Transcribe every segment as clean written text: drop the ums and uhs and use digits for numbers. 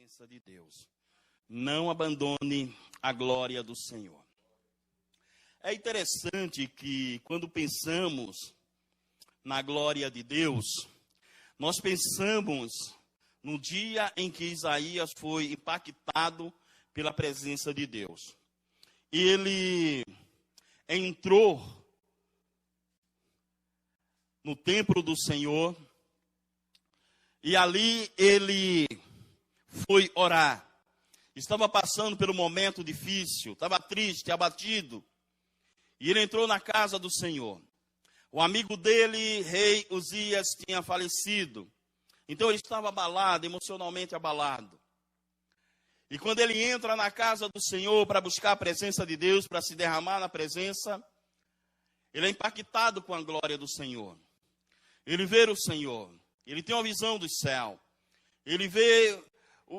presença de Deus. Não abandone a glória do Senhor. É interessante que quando pensamos na glória de Deus, nós pensamos no dia em que Isaías foi impactado pela presença de Deus. Ele entrou no templo do Senhor e ali ele foi orar. Estava passando por um momento difícil, estava triste, abatido. E ele entrou na casa do Senhor. O amigo dele, rei Uzias, tinha falecido. Então ele estava abalado, emocionalmente abalado. E quando ele entra na casa do Senhor para buscar a presença de Deus, para se derramar na presença, ele é impactado com a glória do Senhor. Ele vê o Senhor, ele tem uma visão do céu. Ele vê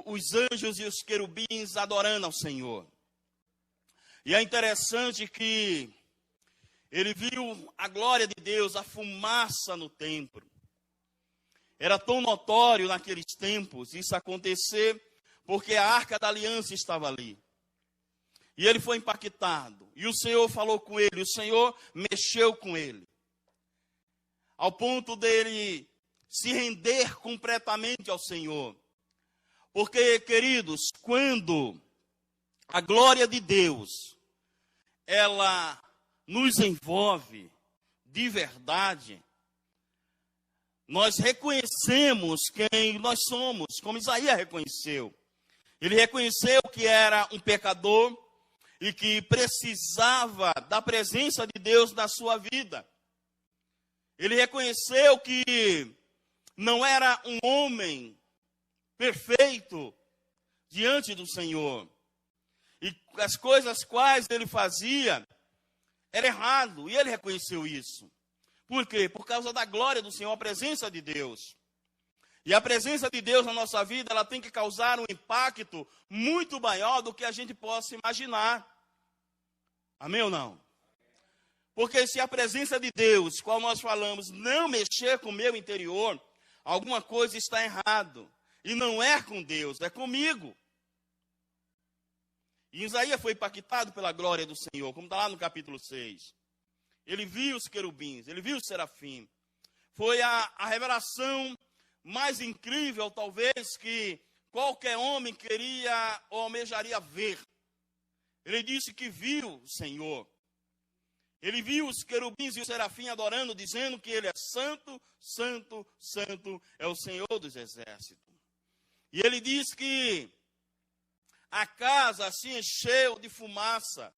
os anjos e os querubins adorando ao Senhor. E é interessante que ele viu a glória de Deus, a fumaça no templo. Era tão notório naqueles tempos isso acontecer, porque a Arca da Aliança estava ali. E ele foi impactado. E o Senhor falou com ele, o Senhor mexeu com ele. Ao ponto dele se render completamente ao Senhor. Porque, queridos, quando a glória de Deus, ela nos envolve de verdade, nós reconhecemos quem nós somos, como Isaías reconheceu. Ele reconheceu que era um pecador e que precisava da presença de Deus na sua vida. Ele reconheceu que não era um homem perfeito diante do Senhor. E as coisas quais ele fazia era errado, e ele reconheceu isso. Por quê? Por causa da glória do Senhor, a presença de Deus. E a presença de Deus na nossa vida, ela tem que causar um impacto muito maior do que a gente possa imaginar. Amém ou não? Porque se a presença de Deus, qual nós falamos, não mexer com o meu interior, alguma coisa está errado. E não é com Deus, é comigo. E Isaías foi impactado pela glória do Senhor, como está lá no capítulo 6. Ele viu os querubins, ele viu os serafim. Foi a revelação mais incrível, talvez, que qualquer homem queria ou almejaria ver. Ele disse que viu o Senhor. Ele viu os querubins e os serafim adorando, dizendo que ele é santo, santo, santo, é o Senhor dos exércitos. E ele diz que a casa se encheu de fumaça.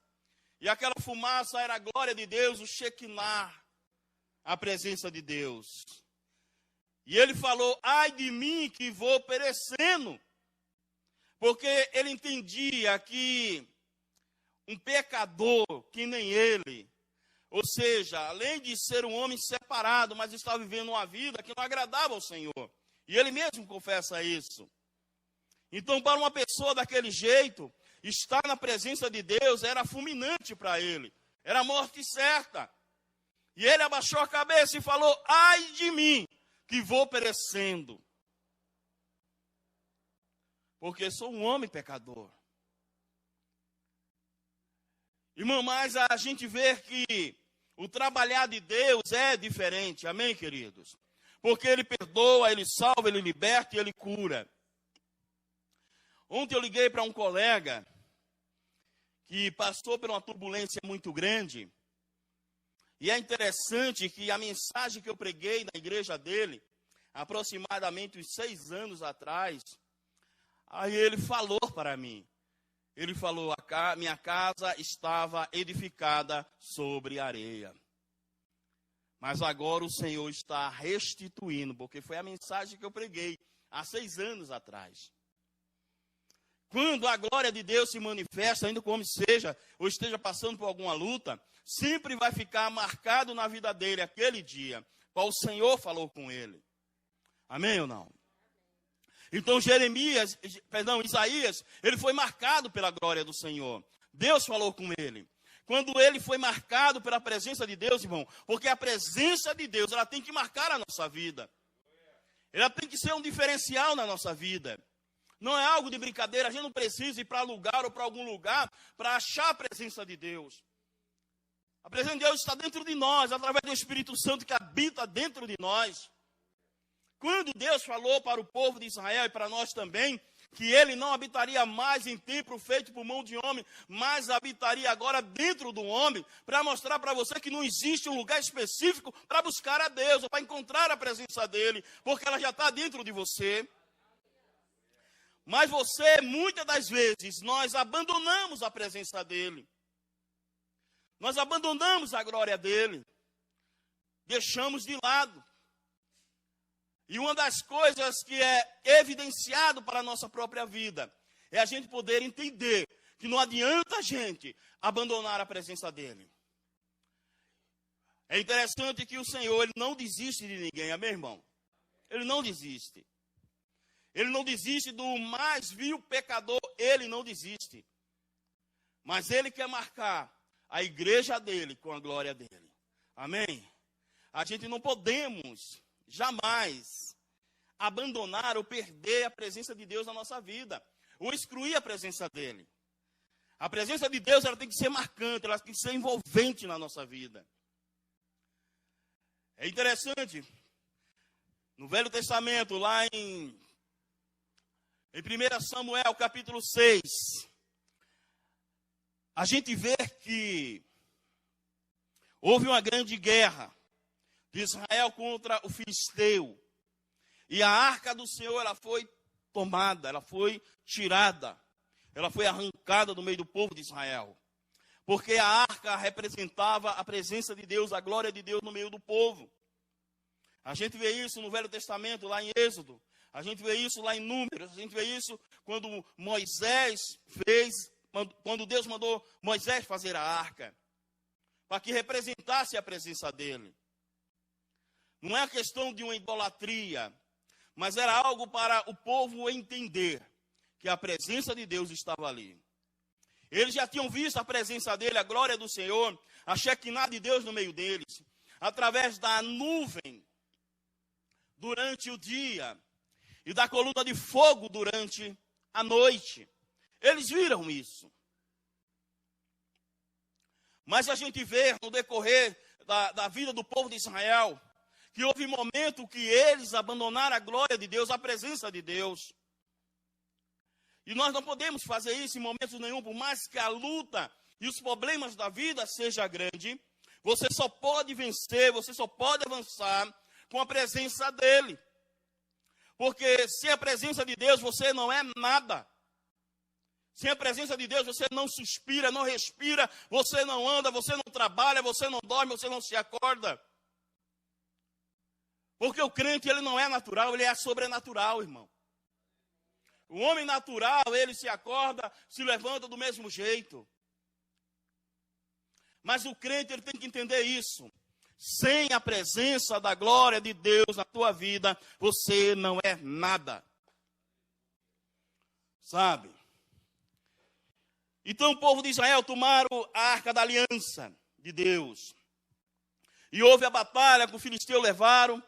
E aquela fumaça era a glória de Deus, o Shekinah, a presença de Deus. E ele falou, ai de mim que vou perecendo. Porque ele entendia que um pecador que nem ele, ou seja, além de ser um homem separado, mas estava vivendo uma vida que não agradava ao Senhor. E ele mesmo confessa isso. Então, para uma pessoa daquele jeito, estar na presença de Deus era fulminante para ele. Era a morte certa. E ele abaixou a cabeça e falou, ai de mim, que vou perecendo. Porque sou um homem pecador. Irmão, mas a gente vê que o trabalhar de Deus é diferente. Amém, queridos? Porque ele perdoa, ele salva, ele liberta e ele cura. Ontem eu liguei para um colega que passou por uma turbulência muito grande. E é interessante que a mensagem que eu preguei na igreja dele, aproximadamente uns 6 anos atrás, aí ele falou para mim. Ele falou, minha casa estava edificada sobre areia. Mas agora o Senhor está restituindo, porque foi a mensagem que eu preguei há 6 anos atrás. Quando a glória de Deus se manifesta, ainda como seja, ou esteja passando por alguma luta, sempre vai ficar marcado na vida dele aquele dia, qual o Senhor falou com ele. Amém ou não? Então Isaías, ele foi marcado pela glória do Senhor. Deus falou com ele. Quando ele foi marcado pela presença de Deus, irmão, porque a presença de Deus, ela tem que marcar a nossa vida. Ela tem que ser um diferencial na nossa vida. Não é algo de brincadeira, a gente não precisa ir para lugar ou para algum lugar para achar a presença de Deus. A presença de Deus está dentro de nós, através do Espírito Santo que habita dentro de nós. Quando Deus falou para o povo de Israel e para nós também, que ele não habitaria mais em templo feito por mão de homem, mas habitaria agora dentro do homem, para mostrar para você que não existe um lugar específico para buscar a Deus, ou para encontrar a presença dele, porque ela já está dentro de você. Mas você, muitas das vezes, nós abandonamos a presença dele. Nós abandonamos a glória dele. Deixamos de lado. E uma das coisas que é evidenciado para a nossa própria vida é a gente poder entender que não adianta a gente abandonar a presença dele. É interessante que o Senhor, ele não desiste de ninguém, amém, irmão? Ele não desiste. Ele não desiste do mais vil pecador, ele não desiste. Mas ele quer marcar a igreja dele com a glória dele. Amém? A gente não podemos jamais abandonar ou perder a presença de Deus na nossa vida, ou excluir a presença dele. A presença de Deus, ela tem que ser marcante, ela tem que ser envolvente na nossa vida. É interessante, no Velho Testamento, lá em 1 Samuel, capítulo 6, a gente vê que houve uma grande guerra de Israel contra o filisteu. E a arca do Senhor, ela foi tomada, ela foi tirada. Ela foi arrancada do meio do povo de Israel. Porque a arca representava a presença de Deus, a glória de Deus no meio do povo. A gente vê isso no Velho Testamento, lá em Êxodo. A gente vê isso lá em Números. A gente vê isso quando quando Deus mandou Moisés fazer a arca. Para que representasse a presença dele. Não é a questão de uma idolatria, mas era algo para o povo entender que a presença de Deus estava ali. Eles já tinham visto a presença dele, a glória do Senhor, a Shekinah de Deus no meio deles, através da nuvem durante o dia e da coluna de fogo durante a noite. Eles viram isso. Mas a gente vê no decorrer da vida do povo de Israel, que houve momento que eles abandonaram a glória de Deus, a presença de Deus. E nós não podemos fazer isso em momento nenhum, por mais que a luta e os problemas da vida seja grande, você só pode vencer, você só pode avançar com a presença dele. Porque sem a presença de Deus você não é nada. Sem a presença de Deus você não suspira, não respira, você não anda, você não trabalha, você não dorme, você não se acorda. Porque o crente, ele não é natural, ele é sobrenatural, irmão. O homem natural, ele se acorda, se levanta do mesmo jeito. Mas o crente, ele tem que entender isso. Sem a presença da glória de Deus na tua vida, você não é nada. Sabe? Então o povo de Israel tomaram a arca da aliança de Deus. E houve a batalha que os filisteus levaram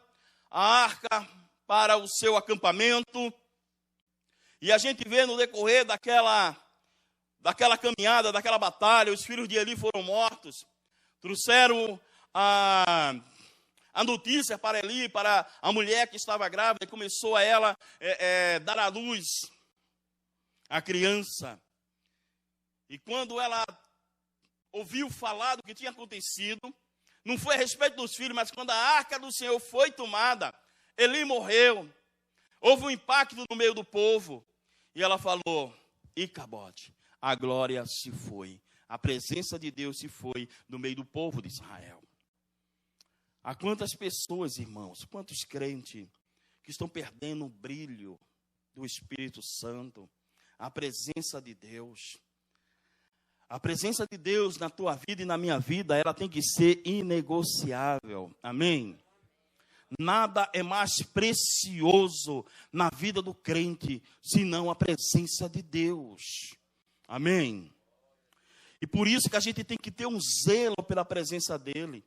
a arca para o seu acampamento. E a gente vê no decorrer daquela caminhada, daquela batalha, os filhos de Eli foram mortos. Trouxeram a notícia para Eli, para a mulher que estava grávida, e começou a ela dar à luz a criança. E quando ela ouviu falar do que tinha acontecido, não foi a respeito dos filhos, mas quando a arca do Senhor foi tomada, Eli morreu. Houve um impacto no meio do povo. E ela falou, Icabote, a glória se foi. A presença de Deus se foi no meio do povo de Israel. Há quantas pessoas, irmãos, quantos crentes que estão perdendo o brilho do Espírito Santo, a presença de Deus. A presença de Deus na tua vida e na minha vida, ela tem que ser inegociável. Amém? Nada é mais precioso na vida do crente, senão a presença de Deus. Amém? E por isso que a gente tem que ter um zelo pela presença dele.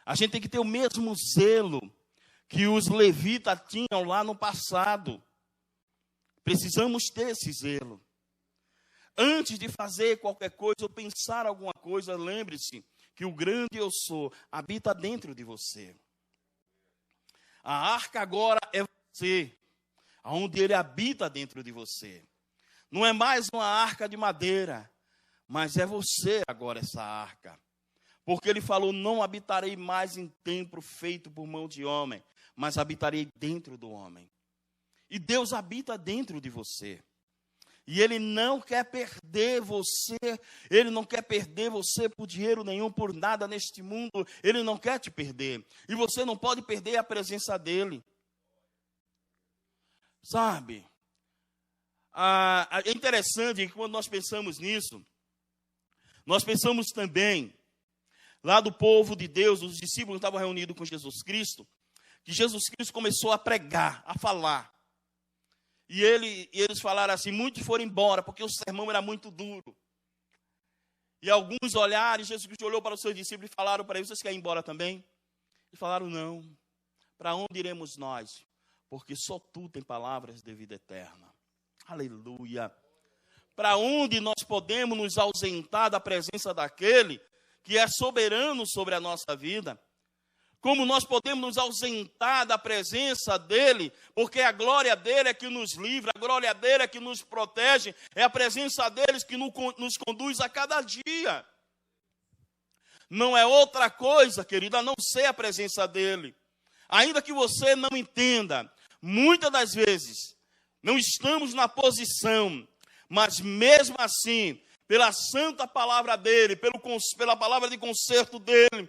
A gente tem que ter o mesmo zelo que os levitas tinham lá no passado. Precisamos ter esse zelo. Antes de fazer qualquer coisa ou pensar alguma coisa, lembre-se que o grande eu sou habita dentro de você. A arca agora é você, onde ele habita dentro de você. Não é mais uma arca de madeira, mas é você agora essa arca. Porque ele falou, não habitarei mais em templo feito por mão de homem, mas habitarei dentro do homem. E Deus habita dentro de você. E Ele não quer perder você. Ele não quer perder você por dinheiro nenhum, por nada neste mundo. Ele não quer te perder. E você não pode perder a presença dEle. Sabe? É interessante que quando nós pensamos nisso, nós pensamos também, lá do povo de Deus, os discípulos estavam reunidos com Jesus Cristo, que Jesus Cristo começou a pregar, a falar. E eles falaram assim, muitos foram embora, porque o sermão era muito duro. E alguns olharam, e Jesus Cristo olhou para os seus discípulos e falaram para eles, vocês querem ir embora também? E falaram, não. Para onde iremos nós? Porque só tu tem palavras de vida eterna. Aleluia. Para onde nós podemos nos ausentar da presença daquele que é soberano sobre a nossa vida? Como nós podemos nos ausentar da presença dele, porque a glória dele é que nos livra, a glória dele é que nos protege, é a presença deles que nos conduz a cada dia. Não é outra coisa, querido, a não ser a presença dele. Ainda que você não entenda, muitas das vezes, não estamos na posição, mas mesmo assim, pela santa palavra dele, pela palavra de conserto dele,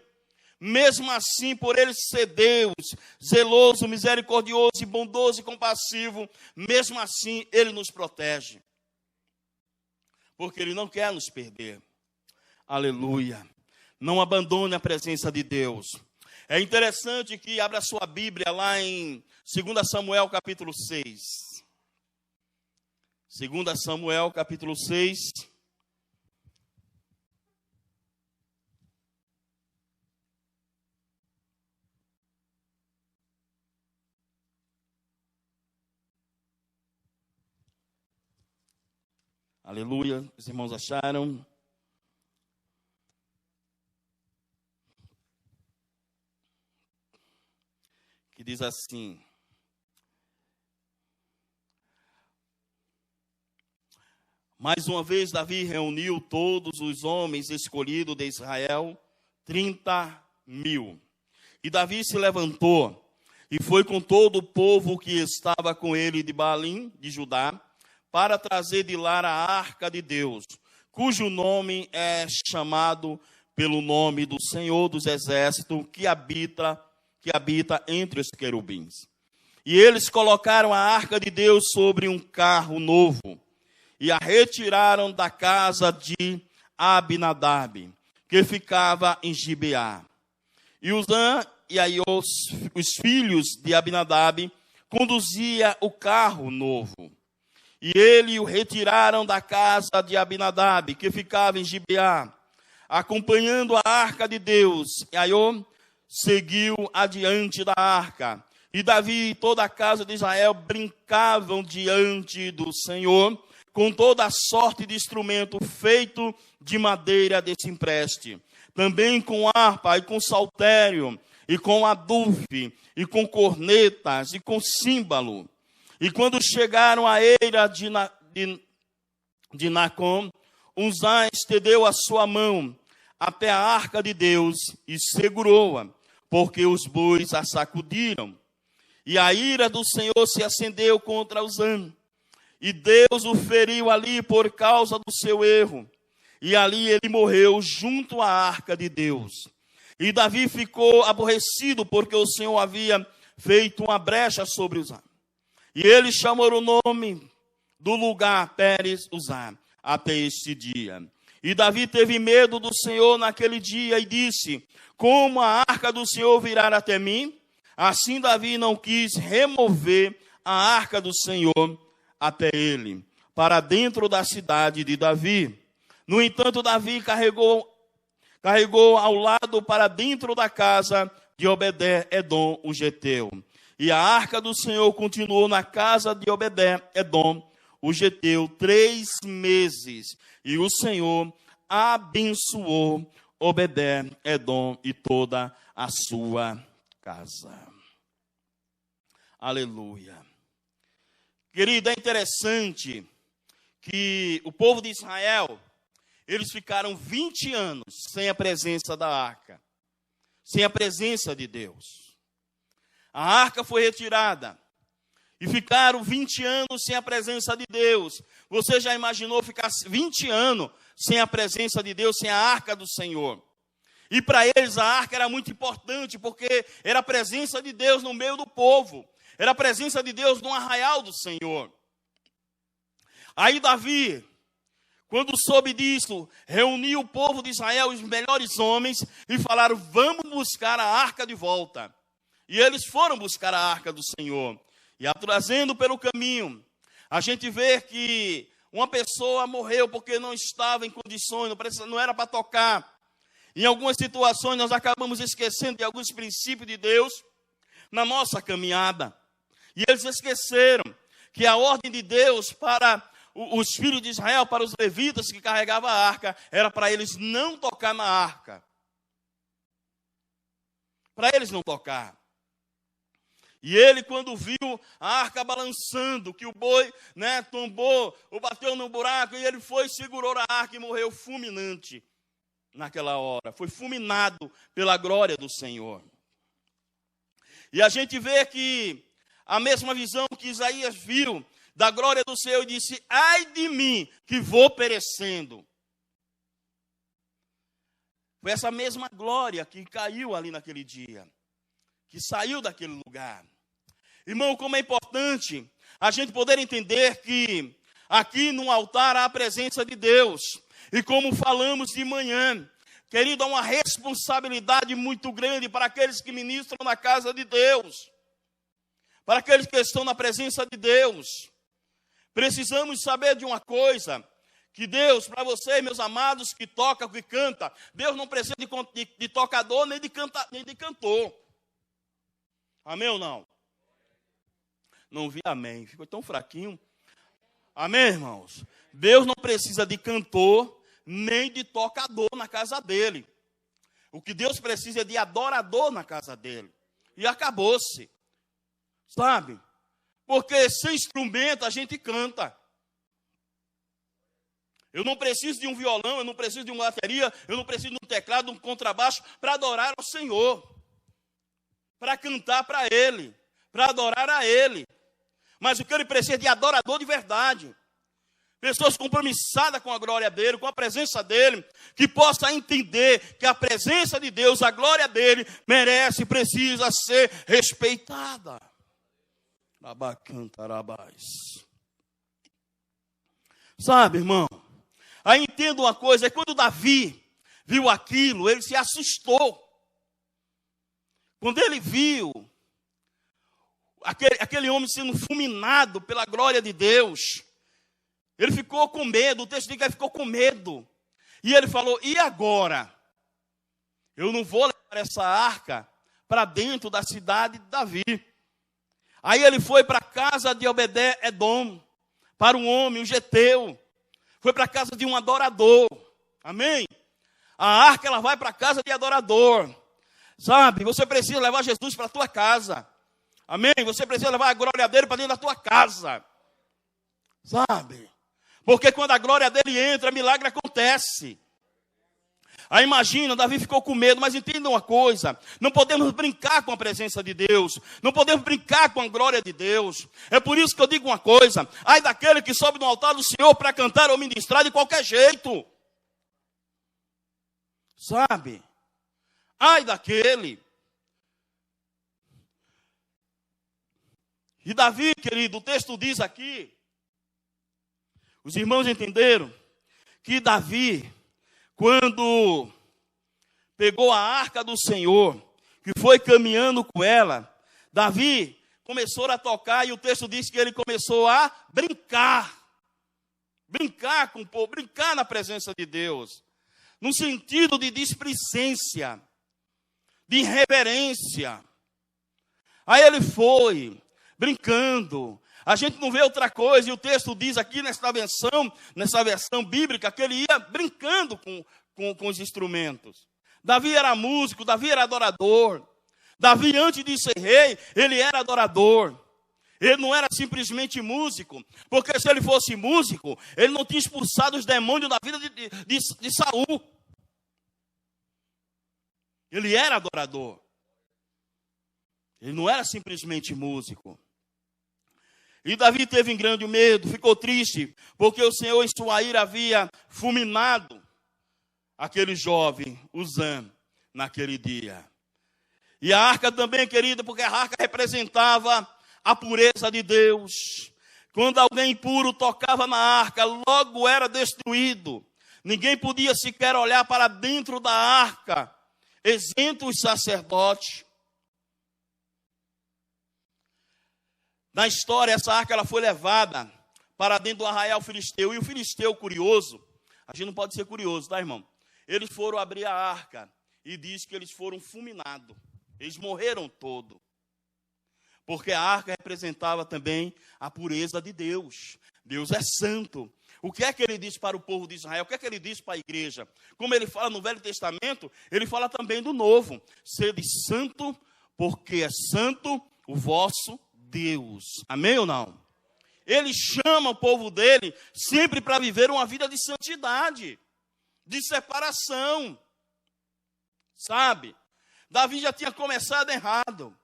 mesmo assim, por ele ser Deus, zeloso, misericordioso, e bondoso e compassivo, mesmo assim, ele nos protege. Porque ele não quer nos perder. Aleluia. Não abandone a presença de Deus. É interessante que abra sua Bíblia lá em 2 Samuel capítulo 6. 2 Samuel capítulo 6. Aleluia, os irmãos acharam? Que diz assim: mais uma vez Davi reuniu todos os homens escolhidos de Israel, 30.000. E Davi se levantou e foi com todo o povo que estava com ele de Balim, de Judá, para trazer de lá a arca de Deus, cujo nome é chamado pelo nome do Senhor dos Exércitos, que habita entre os querubins. E eles colocaram a arca de Deus sobre um carro novo, e a retiraram da casa de Abinadab, que ficava em Gibeá. E Uzã e aí os filhos de Abinadab conduzia o carro novo. E ele o retiraram da casa de Abinadab, que ficava em Gibeá, acompanhando a arca de Deus. E Aiô seguiu adiante da arca. E Davi e toda a casa de Israel brincavam diante do Senhor, com toda a sorte de instrumento feito de madeira de cipreste. Também com harpa e com saltério, e com adufe, e com cornetas, e com símbalo. E quando chegaram à eira de Nacon, Uzá estendeu a sua mão até a arca de Deus e segurou-a, porque os bois a sacudiram. E a ira do Senhor se acendeu contra Uzá, e Deus o feriu ali por causa do seu erro. E ali ele morreu junto à arca de Deus. E Davi ficou aborrecido, porque o Senhor havia feito uma brecha sobre Uzá. E ele chamou o nome do lugar Pérez Uzá, até este dia. E Davi teve medo do Senhor naquele dia e disse: como a arca do Senhor virá até mim? Assim Davi não quis remover a arca do Senhor até ele, para dentro da cidade de Davi. No entanto, Davi carregou ao lado para dentro da casa de Obed-edom, o geteu. E a arca do Senhor continuou na casa de Obed-edom, o geteu, 3 meses. E o Senhor abençoou Obed-edom e toda a sua casa. Aleluia. Querido, é interessante que o povo de Israel, eles ficaram 20 anos sem a presença da arca, sem a presença de Deus. A arca foi retirada e ficaram 20 anos sem a presença de Deus. Você já imaginou ficar 20 anos sem a presença de Deus, sem a arca do Senhor? E para eles a arca era muito importante, porque era a presença de Deus no meio do povo. Era a presença de Deus no arraial do Senhor. Aí Davi, quando soube disso, reuniu o povo de Israel, os melhores homens, e falaram: vamos buscar a arca de volta. E eles foram buscar a arca do Senhor. E a trazendo pelo caminho, a gente vê que uma pessoa morreu porque não estava em condições, não era para tocar. Em algumas situações nós acabamos esquecendo de alguns princípios de Deus na nossa caminhada. E eles esqueceram que a ordem de Deus para os filhos de Israel, para os levitas que carregavam a arca, era para eles não tocar na arca. Para eles não tocar. E ele, quando viu a arca balançando, que o boi, tombou, ou bateu no buraco, e ele foi, segurou a arca e morreu fulminante naquela hora. Foi fulminado pela glória do Senhor. E a gente vê que a mesma visão que Isaías viu da glória do Senhor, e disse: ai de mim, que vou perecendo. Foi essa mesma glória que caiu ali naquele dia, que saiu daquele lugar. Irmão, como é importante a gente poder entender que aqui no altar há a presença de Deus. E como falamos de manhã, querido, há uma responsabilidade muito grande para aqueles que ministram na casa de Deus, para aqueles que estão na presença de Deus. Precisamos saber de uma coisa, que Deus, para vocês, meus amados, que toca, que canta, Deus não precisa de tocador nem de cantor. Amém ou não? Não vi amém, ficou tão fraquinho. Amém, irmãos? Deus não precisa de cantor nem de tocador na casa dele. O que Deus precisa é de adorador na casa dele. E acabou-se. Sabe? Porque sem instrumento a gente canta. Eu não preciso de um violão, eu não preciso de uma bateria, eu não preciso de um teclado, de um contrabaixo para adorar ao Senhor. Para cantar para Ele, para adorar a Ele. Mas o que Ele precisa é de adorador de verdade. Pessoas compromissadas com a glória dEle, com a presença dEle, que possa entender que a presença de Deus, a glória dEle, merece, precisa ser respeitada. Sabe, irmão? Aí entenda uma coisa, é quando Davi viu aquilo, ele se assustou. Quando ele viu aquele homem sendo fulminado pela glória de Deus, ele ficou com medo. O texto diz que ele ficou com medo. E ele falou: e agora? Eu não vou levar essa arca para dentro da cidade de Davi. Aí ele foi para a casa de Obed-edom, para um homem, um geteu. Foi para a casa de um adorador. Amém? A arca, ela vai para a casa de adorador. Sabe? Você precisa levar Jesus para a tua casa. Amém? Você precisa levar a glória dele para dentro da tua casa. Sabe? Porque quando a glória dele entra, milagre acontece. Aí imagina, Davi ficou com medo, mas entenda uma coisa: não podemos brincar com a presença de Deus, não podemos brincar com a glória de Deus. É por isso que eu digo uma coisa: ai daquele que sobe no altar do Senhor para cantar ou ministrar de qualquer jeito. Sabe? Ai daquele. E Davi, querido, o texto diz aqui, os irmãos entenderam que Davi, quando pegou a arca do Senhor, que foi caminhando com ela, Davi começou a tocar, e o texto diz que ele começou a brincar. Brincar com o povo, brincar na presença de Deus, no sentido de displicência, de irreverência. Aí ele foi, brincando. A gente não vê outra coisa, e o texto diz aqui nessa versão bíblica, que ele ia brincando com os instrumentos. Davi era músico, Davi era adorador. Davi, antes de ser rei, ele era adorador. Ele não era simplesmente músico, porque se ele fosse músico, ele não tinha expulsado os demônios da vida de Saul. Ele era adorador. Ele não era simplesmente músico. E Davi teve um grande medo, ficou triste, porque o Senhor em sua ira havia fulminado aquele jovem, Uzã, naquele dia. E a arca também, querida, porque a arca representava a pureza de Deus. Quando alguém impuro tocava na arca, logo era destruído. Ninguém podia sequer olhar para dentro da arca, exceto os sacerdotes. Na história, essa arca ela foi levada para dentro do arraial filisteu. E o filisteu, curioso, a gente não pode ser curioso, tá, irmão? Eles foram abrir a arca e diz que eles foram fulminados. Eles morreram todos. Porque a arca representava também a pureza de Deus. Deus é santo. O que é que ele diz para o povo de Israel? O que é que ele diz para a igreja? Como ele fala no Velho Testamento, ele fala também do Novo. Sede santo, porque é santo o vosso Deus. Amém ou não? Ele chama o povo dele sempre para viver uma vida de santidade, de separação. Sabe? Davi já tinha começado errado.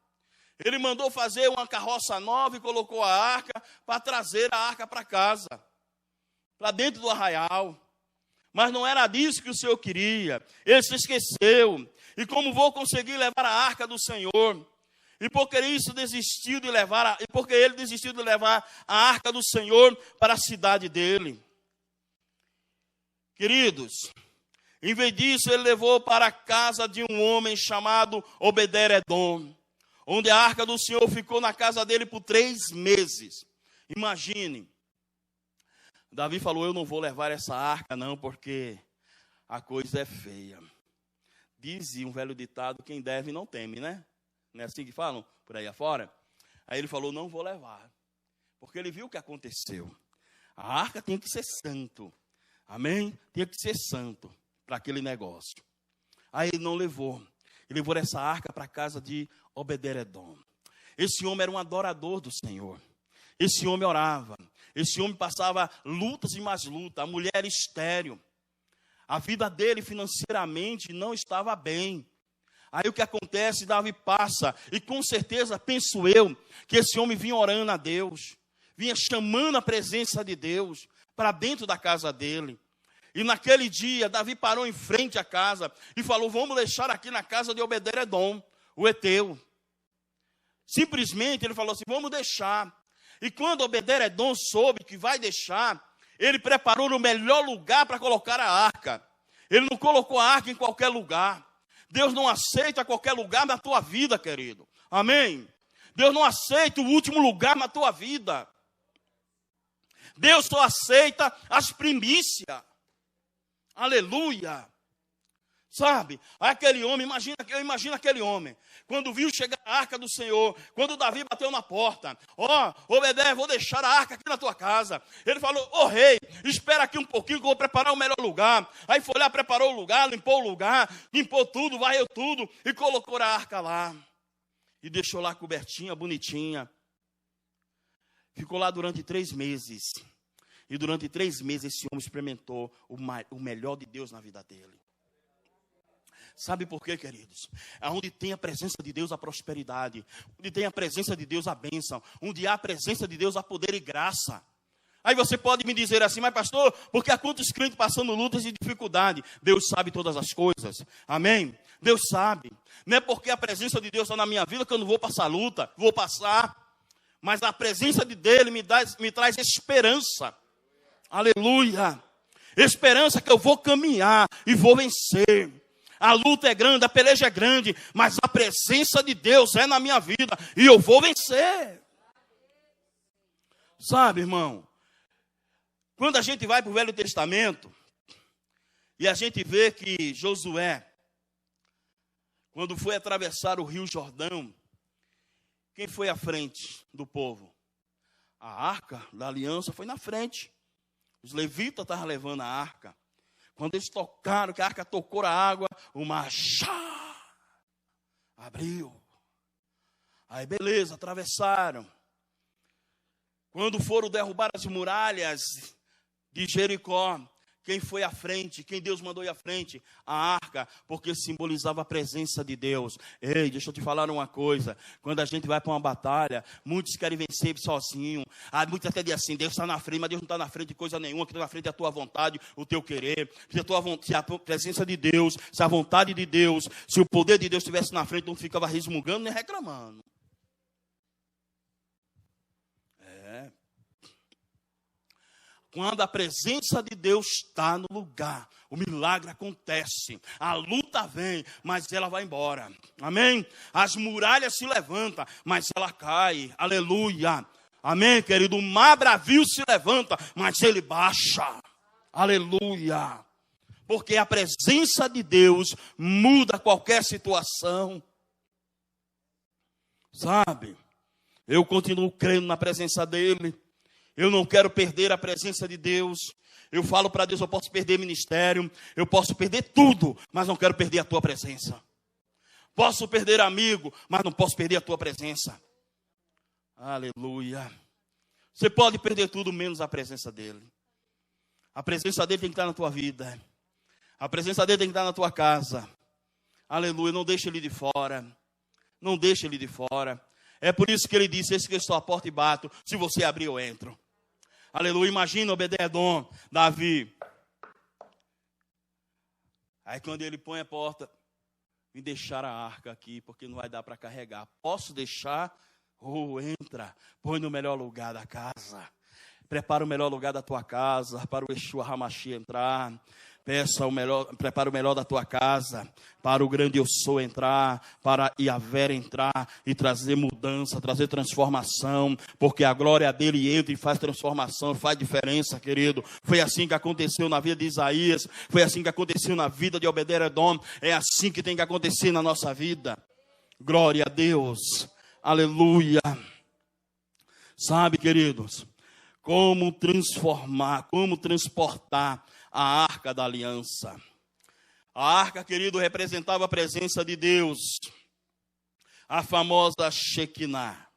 Ele mandou fazer uma carroça nova e colocou a arca para trazer a arca para casa, para dentro do arraial. Mas não era disso que o Senhor queria. Ele se esqueceu. E como vou conseguir levar a arca do Senhor? E porque ele desistiu de levar a arca do Senhor para a cidade dele. Queridos, em vez disso, ele levou para a casa de um homem chamado Obed-edom, onde a arca do Senhor ficou na casa dele por 3 meses. Imagine. Davi falou, eu não vou levar essa arca não, porque a coisa é feia. Dizia um velho ditado, quem deve não teme, né? Não é assim que falam por aí afora? Aí ele falou, não vou levar. Porque ele viu o que aconteceu. A arca tinha que ser santo. Amém? Tinha que ser santo para aquele negócio. Aí ele não levou. Ele levou essa arca para a casa de Obed-edom. Esse homem era um adorador do Senhor. Esse homem orava. Esse homem passava lutas e mais lutas. A mulher era estéril. A vida dele financeiramente não estava bem. Aí o que acontece? Davi passa. E com certeza, penso eu, que esse homem vinha orando a Deus. Vinha chamando a presença de Deus para dentro da casa dele. E naquele dia, Davi parou em frente à casa e falou, vamos deixar aqui na casa de Obed-edom, o Eteu. Simplesmente ele falou assim, vamos deixar. E quando Obed-edom soube que vai deixar, ele preparou o melhor lugar para colocar a arca. Ele não colocou a arca em qualquer lugar. Deus não aceita qualquer lugar na tua vida, querido. Amém? Deus não aceita o último lugar na tua vida. Deus só aceita as primícias. Aleluia. Sabe, aquele homem, eu imagino aquele homem, quando viu chegar a arca do Senhor, quando Davi bateu na porta, Obed, vou deixar a arca aqui na tua casa. Ele falou, rei, espera aqui um pouquinho que eu vou preparar o melhor lugar. Aí foi lá, preparou o lugar, limpou tudo, varreu tudo e colocou a arca lá. E deixou lá cobertinha, bonitinha. Ficou lá durante 3 meses. E durante 3 meses esse homem experimentou o melhor de Deus na vida dele. Sabe por quê, queridos? Onde tem a presença de Deus, a prosperidade. Onde tem a presença de Deus, a bênção. Onde há a presença de Deus, há poder e graça. Aí você pode me dizer assim, mas pastor, porque há quantos crentes passando lutas e dificuldade? Deus sabe todas as coisas. Amém? Deus sabe. Não é porque a presença de Deus está na minha vida que eu não vou passar luta. Vou passar. Mas a presença dele me traz esperança. Aleluia. Esperança que eu vou caminhar e vou vencer. A luta é grande, a peleja é grande, mas a presença de Deus é na minha vida e eu vou vencer. Sabe, irmão, quando a gente vai para o Velho Testamento e a gente vê que Josué, quando foi atravessar o Rio Jordão, Quem foi à frente do povo? A arca da aliança foi na frente. Os levitas estavam levando a arca. Quando eles tocaram, que a arca tocou a água, o mar abriu. Aí beleza, atravessaram. Quando foram derrubar as muralhas de Jericó, quem foi à frente? Quem Deus mandou ir à frente? A arca, porque simbolizava a presença de Deus. Ei, deixa eu te falar uma coisa. Quando a gente vai para uma batalha, muitos querem vencer sozinho. Muitos até dizem assim, Deus está na frente, mas Deus não está na frente de coisa nenhuma. Que está na frente é a tua vontade, o teu querer. Se a presença de Deus, se a vontade de Deus, se o poder de Deus estivesse na frente, não ficava resmungando nem reclamando. Quando a presença de Deus está no lugar, o milagre acontece. A luta vem, mas ela vai embora. Amém? As muralhas se levantam, mas ela cai. Aleluia. Amém, querido? O mar bravio se levanta, mas ele baixa. Aleluia. Porque a presença de Deus muda qualquer situação. Sabe? Eu continuo crendo na presença dele. Eu não quero perder a presença de Deus. Eu falo para Deus, eu posso perder ministério, eu posso perder tudo, mas não quero perder a tua presença. Posso perder amigo, mas não posso perder a tua presença. Aleluia. Você pode perder tudo menos a presença dele. A presença dele tem que estar na tua vida. A presença dele tem que estar na tua casa. Aleluia, não deixe ele de fora. Não deixe ele de fora. É por isso que ele disse, esse que eu estou à porta e bato, se você abrir eu entro. Aleluia, imagina Obed-edom, Davi. Aí quando ele põe a porta, me deixar a arca aqui, porque não vai dar para carregar. Posso deixar? Entra, põe no melhor lugar da casa. Prepara o melhor lugar da tua casa, para o Yeshua Hamashi entrar. Peça o melhor, prepara o melhor da tua casa, para o grande eu sou entrar, para Yahvé entrar e trazer mudança, trazer transformação, porque a glória dele entra e faz transformação, faz diferença, querido. Foi assim que aconteceu na vida de Isaías, foi assim que aconteceu na vida de Obed-edom, é assim que tem que acontecer na nossa vida. Glória a Deus, aleluia. Sabe, queridos, como transportar a arca da aliança. A arca, querido, representava a presença de Deus. A famosa Shekinah.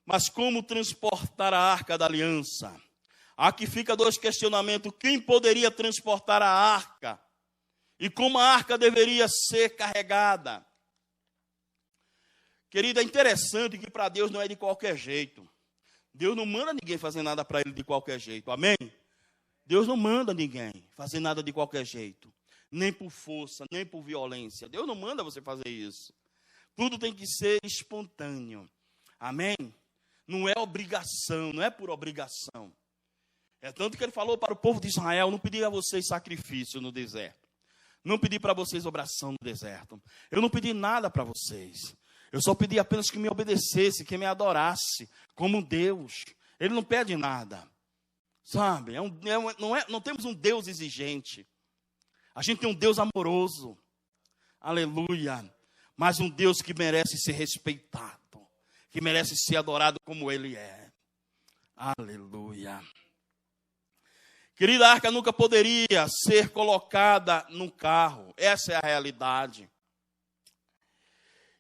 Mas como transportar a arca da aliança? Aqui fica dois questionamentos. Quem poderia transportar a arca? E como a arca deveria ser carregada? Querido, é interessante que para Deus não é de qualquer jeito. Deus não manda ninguém fazer nada para ele de qualquer jeito, amém? Deus não manda ninguém fazer nada de qualquer jeito, nem por força, nem por violência. Deus não manda você fazer isso. Tudo tem que ser espontâneo, amém? Não é obrigação, não é por obrigação. É tanto que ele falou para o povo de Israel, não pedi a vocês sacrifício no deserto. Não pedi para vocês oração no deserto. Eu não pedi nada para vocês. Eu só pedi apenas que me obedecesse, que me adorasse como Deus. Ele não pede nada. Sabe? Não temos um Deus exigente. A gente tem um Deus amoroso. Aleluia. Mas um Deus que merece ser respeitado. Que merece ser adorado como Ele é. Aleluia. Querida, a arca nunca poderia ser colocada num carro. Essa é a realidade.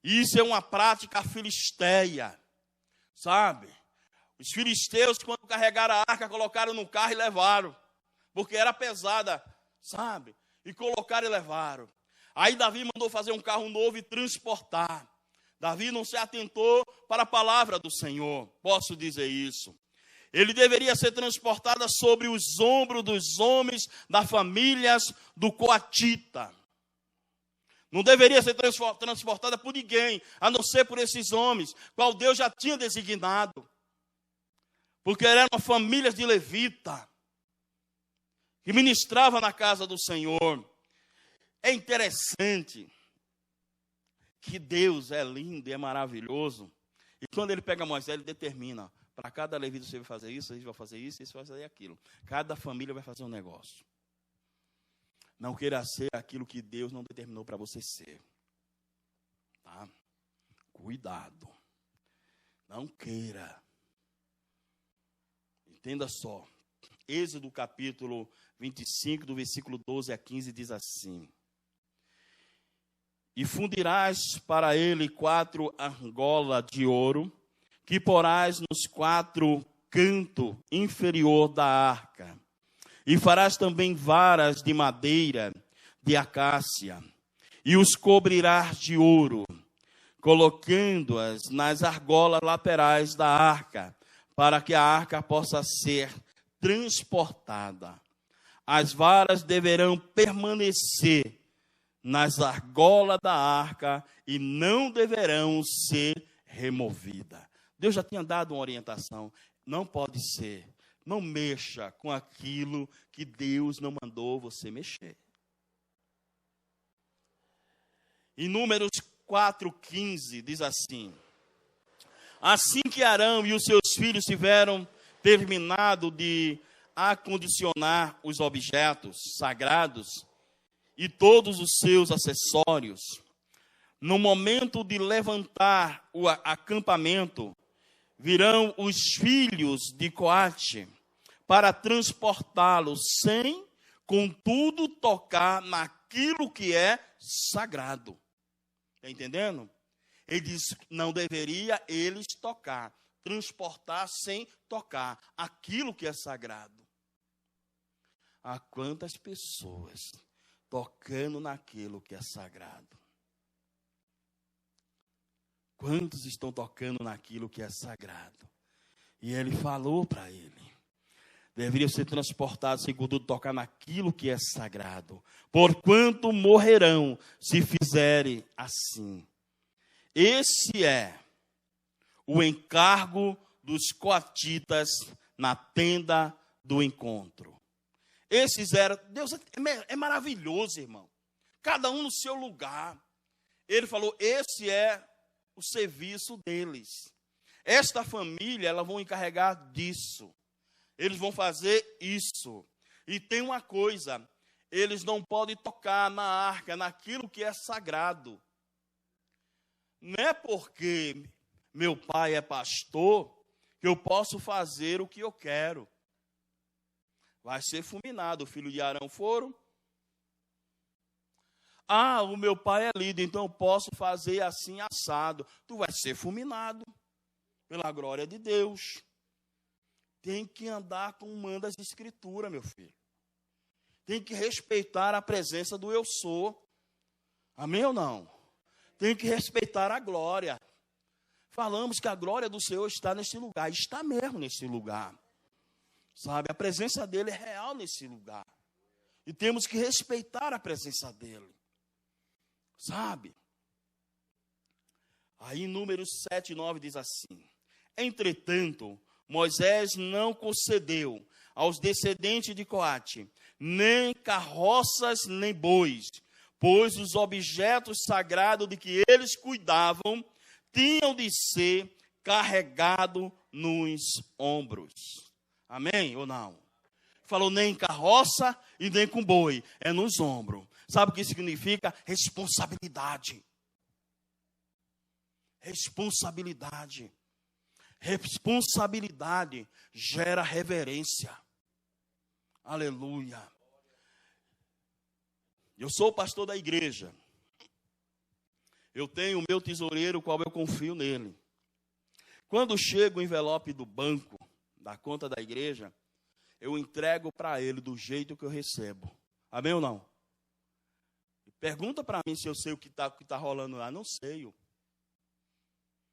Isso é uma prática filisteia, sabe? Os filisteus, quando carregaram a arca, colocaram no carro e levaram, porque era pesada, sabe? E colocaram e levaram. Aí Davi mandou fazer um carro novo e transportar. Davi não se atentou para a palavra do Senhor, posso dizer isso. Ele deveria ser transportada sobre os ombros dos homens da família do Coatita. Não deveria ser transportada por ninguém, a não ser por esses homens, qual Deus já tinha designado. Porque eram famílias de levita, que ministravam na casa do Senhor. É interessante que Deus é lindo e é maravilhoso. E quando ele pega Moisés, ele determina, para cada levita você vai fazer isso, você vai fazer isso, você vai fazer aquilo. Cada família vai fazer um negócio. Não queira ser aquilo que Deus não determinou para você ser. Tá? Cuidado. Não queira. Entenda só. Êxodo capítulo 25, do versículo 12 a 15, diz assim: E fundirás para ele 4 argolas de ouro, que porás nos 4 cantos inferior da arca. E farás também varas de madeira de acácia, e os cobrirás de ouro, colocando-as nas argolas laterais da arca, para que a arca possa ser transportada. As varas deverão permanecer nas argolas da arca e não deverão ser removidas. Deus já tinha dado uma orientação. Não pode ser. Não mexa com aquilo que Deus não mandou você mexer. Em Números 4,15 diz assim: Assim que Arão e os seus filhos tiveram terminado de acondicionar os objetos sagrados e todos os seus acessórios, no momento de levantar o acampamento, virão os filhos de Coate para transportá-lo sem, contudo, tocar naquilo que é sagrado. Está entendendo? Ele diz, não deveria eles tocar, transportar sem tocar aquilo que é sagrado. Há quantas pessoas tocando naquilo que é sagrado? Quantos estão tocando naquilo que é sagrado? E ele falou para ele: deveria ser transportado sem contudo tocar naquilo que é sagrado, porquanto morrerão se fizerem assim. Esse é o encargo dos coatitas na tenda do encontro. Esses eram, Deus é maravilhoso, irmão. Cada um no seu lugar. Ele falou, esse é o serviço deles. Esta família, elas vão encarregar disso. Eles vão fazer isso. E tem uma coisa, eles não podem tocar na arca, naquilo que é sagrado. Não é porque meu pai é pastor que eu posso fazer o que eu quero. Vai ser fulminado. O filho de Arão foram. Ah, o meu pai é líder, então eu posso fazer assim assado. Tu vai ser fulminado pela glória de Deus. Tem que andar como manda as escrituras, meu filho. Tem que respeitar a presença do eu sou. Amém ou não? Tem que respeitar a glória. Falamos que a glória do Senhor está nesse lugar. Está mesmo nesse lugar. Sabe, a presença dele é real nesse lugar. E temos que respeitar a presença dele. Sabe? Aí em Números 7, 9 diz assim: Entretanto, Moisés não concedeu aos descendentes de Coate nem carroças nem bois, pois os objetos sagrados de que eles cuidavam tinham de ser carregados nos ombros. Amém ou não? Falou nem carroça e nem com boi, é nos ombros. Sabe o que significa? Responsabilidade. Responsabilidade. Responsabilidade gera reverência. Aleluia. Eu sou o pastor da igreja. Eu tenho o meu tesoureiro, qual eu confio nele. Quando chega o envelope do banco, da conta da igreja, eu entrego para ele do jeito que eu recebo. Amém ou não? Pergunta para mim se eu sei o que tá rolando lá. Não sei.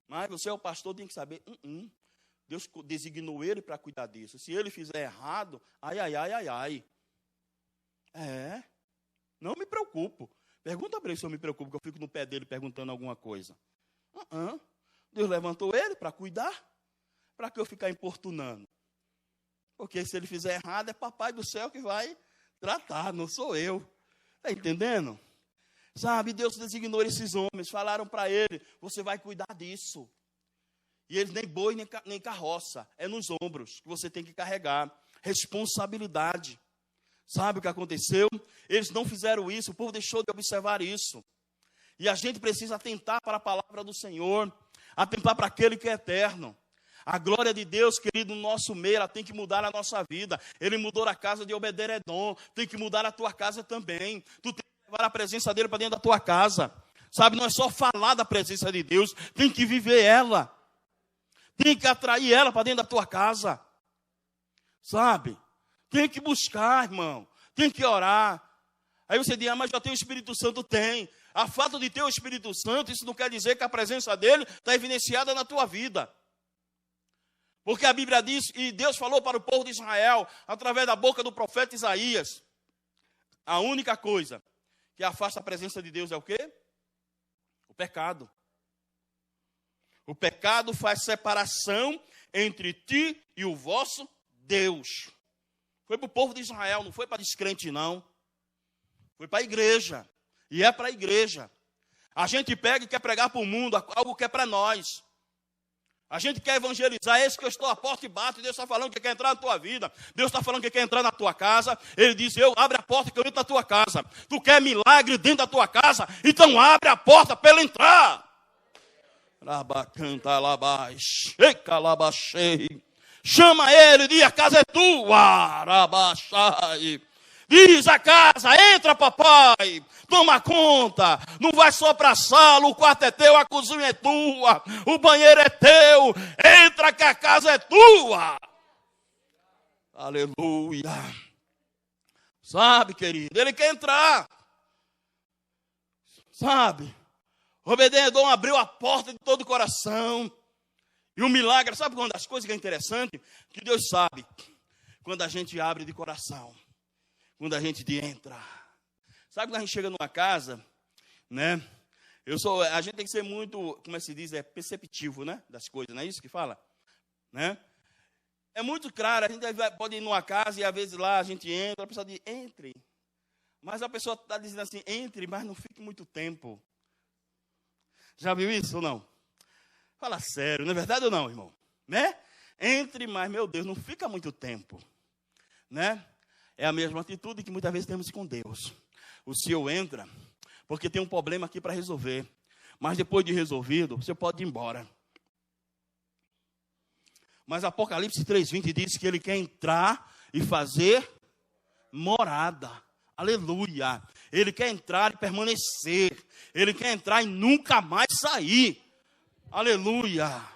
Mas você é o pastor, tem que saber. Deus designou ele para cuidar disso. Se ele fizer errado, ai. Não me preocupo. Pergunta para ele se eu me preocupo, que eu fico no pé dele perguntando alguma coisa. Deus levantou ele para cuidar. Para que eu ficar importunando? Porque se ele fizer errado, é papai do céu que vai tratar, não sou eu. Está entendendo? Sabe, Deus designou esses homens, falaram para ele, você vai cuidar disso. E eles nem boi, nem carroça, é nos ombros que você tem que carregar. Responsabilidade. Sabe o que aconteceu? Eles não fizeram isso, o povo deixou de observar isso. E a gente precisa atentar para a palavra do Senhor. atentar para aquele que é eterno. A glória de Deus, querido, no nosso meio, ela tem que mudar a nossa vida. Ele mudou a casa de Obed-Edom, tem que mudar a tua casa também. Tu tem que levar a presença dele para dentro da tua casa. Sabe, não é só falar da presença de Deus, tem que viver ela. Tem que atrair ela para dentro da tua casa. Sabe? Tem que buscar, irmão. Tem que orar. Aí você diz, mas já tem o Espírito Santo? Tem. A fato de ter o Espírito Santo, isso não quer dizer que a presença dele está evidenciada na tua vida. Porque a Bíblia diz, e Deus falou para o povo de Israel, através da boca do profeta Isaías, a única coisa que afasta a presença de Deus é o quê? O pecado. O pecado faz separação entre ti e o vosso Deus. Foi para o povo de Israel, não foi para descrente não. Foi para a igreja. E é para a igreja. A gente pega e quer pregar para o mundo algo que é para nós. A gente quer evangelizar, esse que eu estou à porta e bato, e Deus está falando que quer entrar na tua vida, Deus está falando que quer entrar na tua casa, Ele diz, abre a porta que eu entro na tua casa. Tu quer milagre dentro da tua casa? Então abre a porta para ele entrar. Chama ele, diz, a casa é tua. Diz a casa, entra papai, toma conta, não vai só para a sala, o quarto é teu, a cozinha é tua, o banheiro é teu, entra que a casa é tua. Aleluia. Sabe, querido, ele quer entrar. Sabe, Obed-Edom abriu a porta de todo o coração. E o milagre, sabe uma das coisas que é interessante? Que Deus sabe quando a gente abre de coração. Quando a gente entra. Sabe quando a gente chega numa casa, né? A gente tem que ser muito, como é que se diz, perceptivo, né? Das coisas, não é isso que fala? Né? É muito claro, a gente pode ir numa casa e às vezes lá a gente entra, a pessoa diz, entre. Mas a pessoa está dizendo assim, entre, mas não fique muito tempo. Já viu isso ou não? Fala sério, não é verdade ou não, irmão? Né? Entre, mas, meu Deus, não fica muito tempo. Né? É a mesma atitude que muitas vezes temos com Deus. O Senhor entra, porque tem um problema aqui para resolver. Mas depois de resolvido, você pode ir embora. Mas Apocalipse 3:20 diz que ele quer entrar e fazer morada. Aleluia. Ele quer entrar e permanecer. Ele quer entrar e nunca mais sair. Aleluia.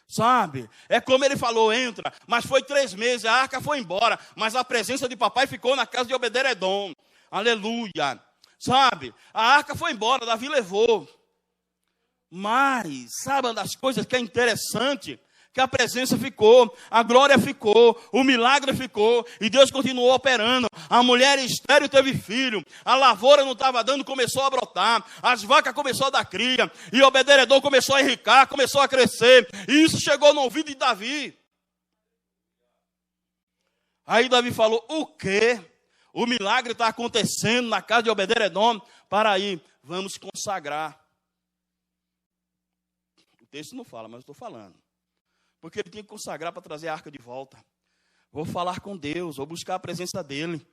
Sabe? É como ele falou, entra. Mas foi 3 meses, a arca foi embora. Mas a presença de papai ficou na casa de Obed-Edom. Aleluia. Sabe? A arca foi embora, Davi levou. Mas, sabe uma das coisas que é interessante? Que a presença ficou, a glória ficou, o milagre ficou, e Deus continuou operando. A mulher estéril teve filho, a lavoura não estava dando, começou a brotar, as vacas começaram a dar cria, e Obed-Edom começou a enricar, começou a crescer, e isso chegou no ouvido de Davi. Aí Davi falou, o quê? O milagre está acontecendo na casa de Obed-Edom, para aí, vamos consagrar. O texto não fala, mas eu estou falando. Porque ele tinha que consagrar para trazer a arca de volta. Vou falar com Deus, vou buscar a presença dele.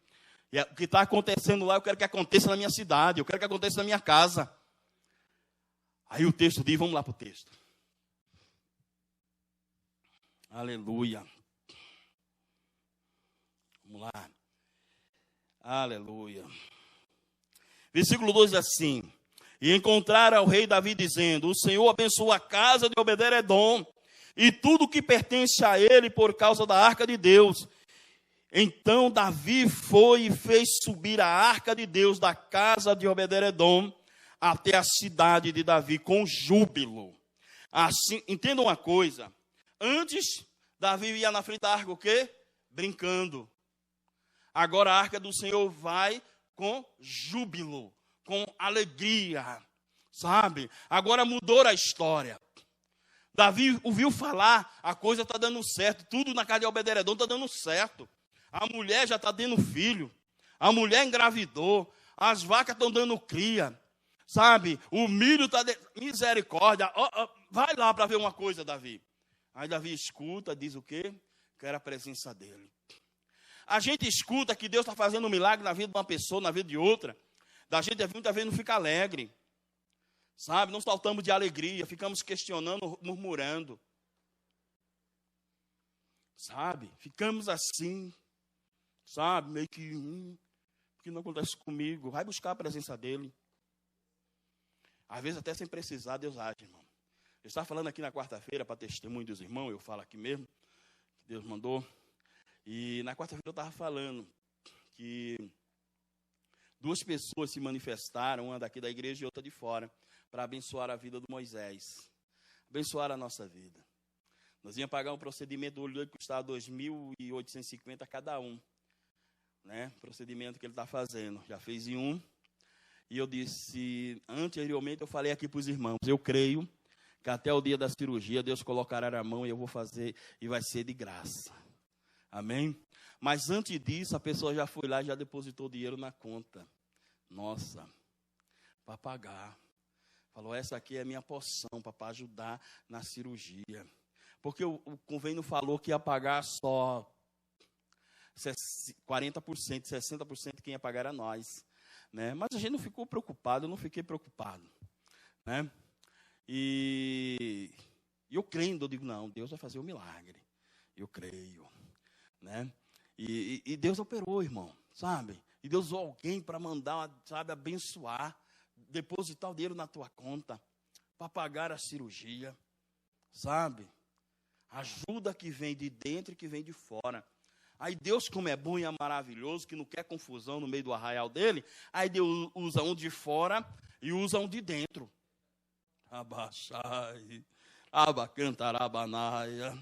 E o que está acontecendo lá, eu quero que aconteça na minha cidade, eu quero que aconteça na minha casa. Aí o texto diz, vamos lá para o texto. Aleluia. Vamos lá. Aleluia. Versículo 2 diz assim, e encontraram ao rei Davi dizendo, o Senhor abençoou a casa de Obed-Edom, e tudo que pertence a ele por causa da arca de Deus. Então Davi foi e fez subir a arca de Deus da casa de Obed-Edom até a cidade de Davi com júbilo. Assim, entenda uma coisa. Antes, Davi ia na frente da arca o quê? Brincando. Agora a arca do Senhor vai com júbilo, com alegria. Sabe? Agora mudou a história. Davi ouviu falar, a coisa está dando certo, tudo na casa de Obed-Edom está dando certo. A mulher já está dando filho, a mulher engravidou, as vacas estão dando cria, sabe? O milho está misericórdia. Vai lá para ver uma coisa, Davi. Aí Davi escuta, diz o quê? Quero a presença dele. A gente escuta que Deus está fazendo um milagre na vida de uma pessoa, na vida de outra. Da gente muitas vezes não fica alegre. Sabe, não saltamos de alegria, ficamos questionando, murmurando. Sabe, ficamos assim, sabe, meio que, o que não acontece comigo? Vai buscar a presença dele. Às vezes até sem precisar, Deus age, irmão. Eu estava falando aqui na quarta-feira, para testemunho dos irmãos, eu falo aqui mesmo, que Deus mandou. E na quarta-feira eu estava falando que 2 pessoas se manifestaram, uma daqui da igreja e outra de fora, para abençoar a vida do Moisés, abençoar a nossa vida. Nós íamos pagar um procedimento do olho doido que custava 2.850 cada um, né? Procedimento que ele está fazendo, já fez em um. E eu disse, anteriormente eu falei aqui para os irmãos, eu creio que até o dia da cirurgia Deus colocará a mão e eu vou fazer e vai ser de graça. Amém? Mas antes disso, a pessoa já foi lá e já depositou dinheiro na conta. Nossa, para pagar. Falou, essa aqui é a minha porção para ajudar na cirurgia. Porque o convênio falou que ia pagar só 40%, 60% quem ia pagar era nós. Né? Mas a gente não ficou preocupado, eu não fiquei preocupado. Né? E eu crendo, eu digo, não, Deus vai fazer um milagre. Eu creio. Né? E Deus operou, irmão, sabe? E Deus usou alguém para mandar, sabe, abençoar, depositar o dinheiro na tua conta, para pagar a cirurgia, sabe? Ajuda que vem de dentro e que vem de fora. Aí Deus, como é bom e é maravilhoso, que não quer confusão no meio do arraial dele, aí Deus usa um de fora e usa um de dentro. Abaixai, abacantarabanaya,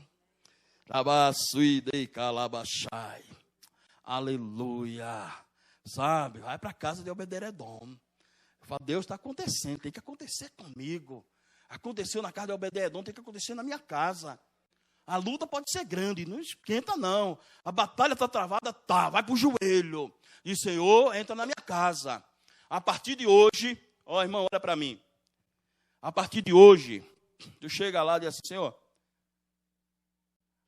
abasuidei calabachai. Aleluia. Sabe, vai para a casa de Obed-Edom. Eu falo, Deus, está acontecendo, tem que acontecer comigo. Aconteceu na casa de Obed-Edom, tem que acontecer na minha casa. A luta pode ser grande, não esquenta não. A batalha está travada, tá, vai para o joelho. Diz, Senhor, entra na minha casa. A partir de hoje, ó irmão, olha para mim. A partir de hoje, tu chega lá e diz assim, Senhor,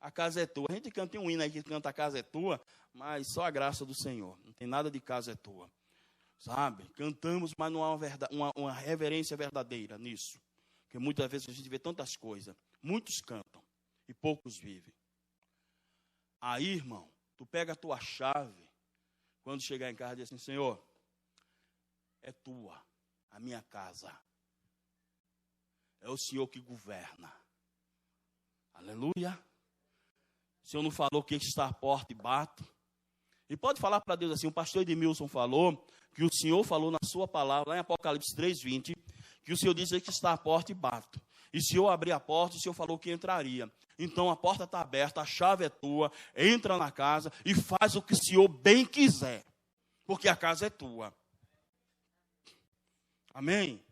a casa é tua. A gente canta um hino aí que canta a casa é tua, mas só a graça do Senhor. Não tem nada de casa é tua. Sabe? Cantamos, mas não há uma reverência verdadeira nisso. Porque muitas vezes a gente vê tantas coisas. Muitos cantam e poucos vivem. Aí, irmão, tu pega a tua chave, quando chegar em casa, diz assim, Senhor, é tua, a minha casa. É o Senhor que governa. Aleluia. O Senhor não falou que está à porta e bato. E pode falar para Deus assim, o pastor Edmilson falou, que o Senhor falou na sua palavra, lá em Apocalipse 3:20, que o Senhor disse que está à porta e bato. E se eu abrir a porta, o Senhor falou que entraria. Então a porta está aberta, a chave é tua, entra na casa e faz o que o Senhor bem quiser. Porque a casa é tua. Amém?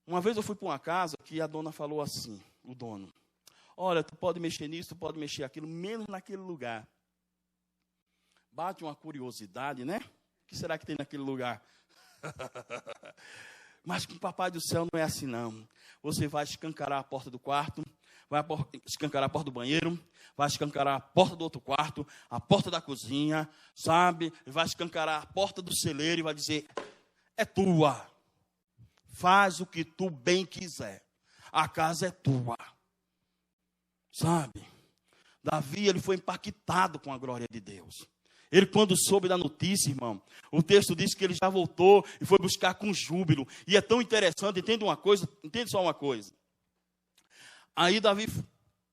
Uma vez eu fui para uma casa que a dona falou assim, o dono, olha, tu pode mexer nisso, tu pode mexer aquilo, menos naquele lugar. Bate uma curiosidade, né? O que será que tem naquele lugar? Mas com o Papai do Céu não é assim, não. Você vai escancarar a porta do quarto, vai escancarar a porta do banheiro, vai escancarar a porta do outro quarto, a porta da cozinha, sabe? Vai escancarar a porta do celeiro e vai dizer, é tua. Faz o que tu bem quiser. A casa é tua. Sabe? Davi, ele foi impactado com a glória de Deus. Ele, quando soube da notícia, irmão, o texto diz que ele já voltou e foi buscar com júbilo. E é tão interessante, entende só uma coisa. Aí Davi,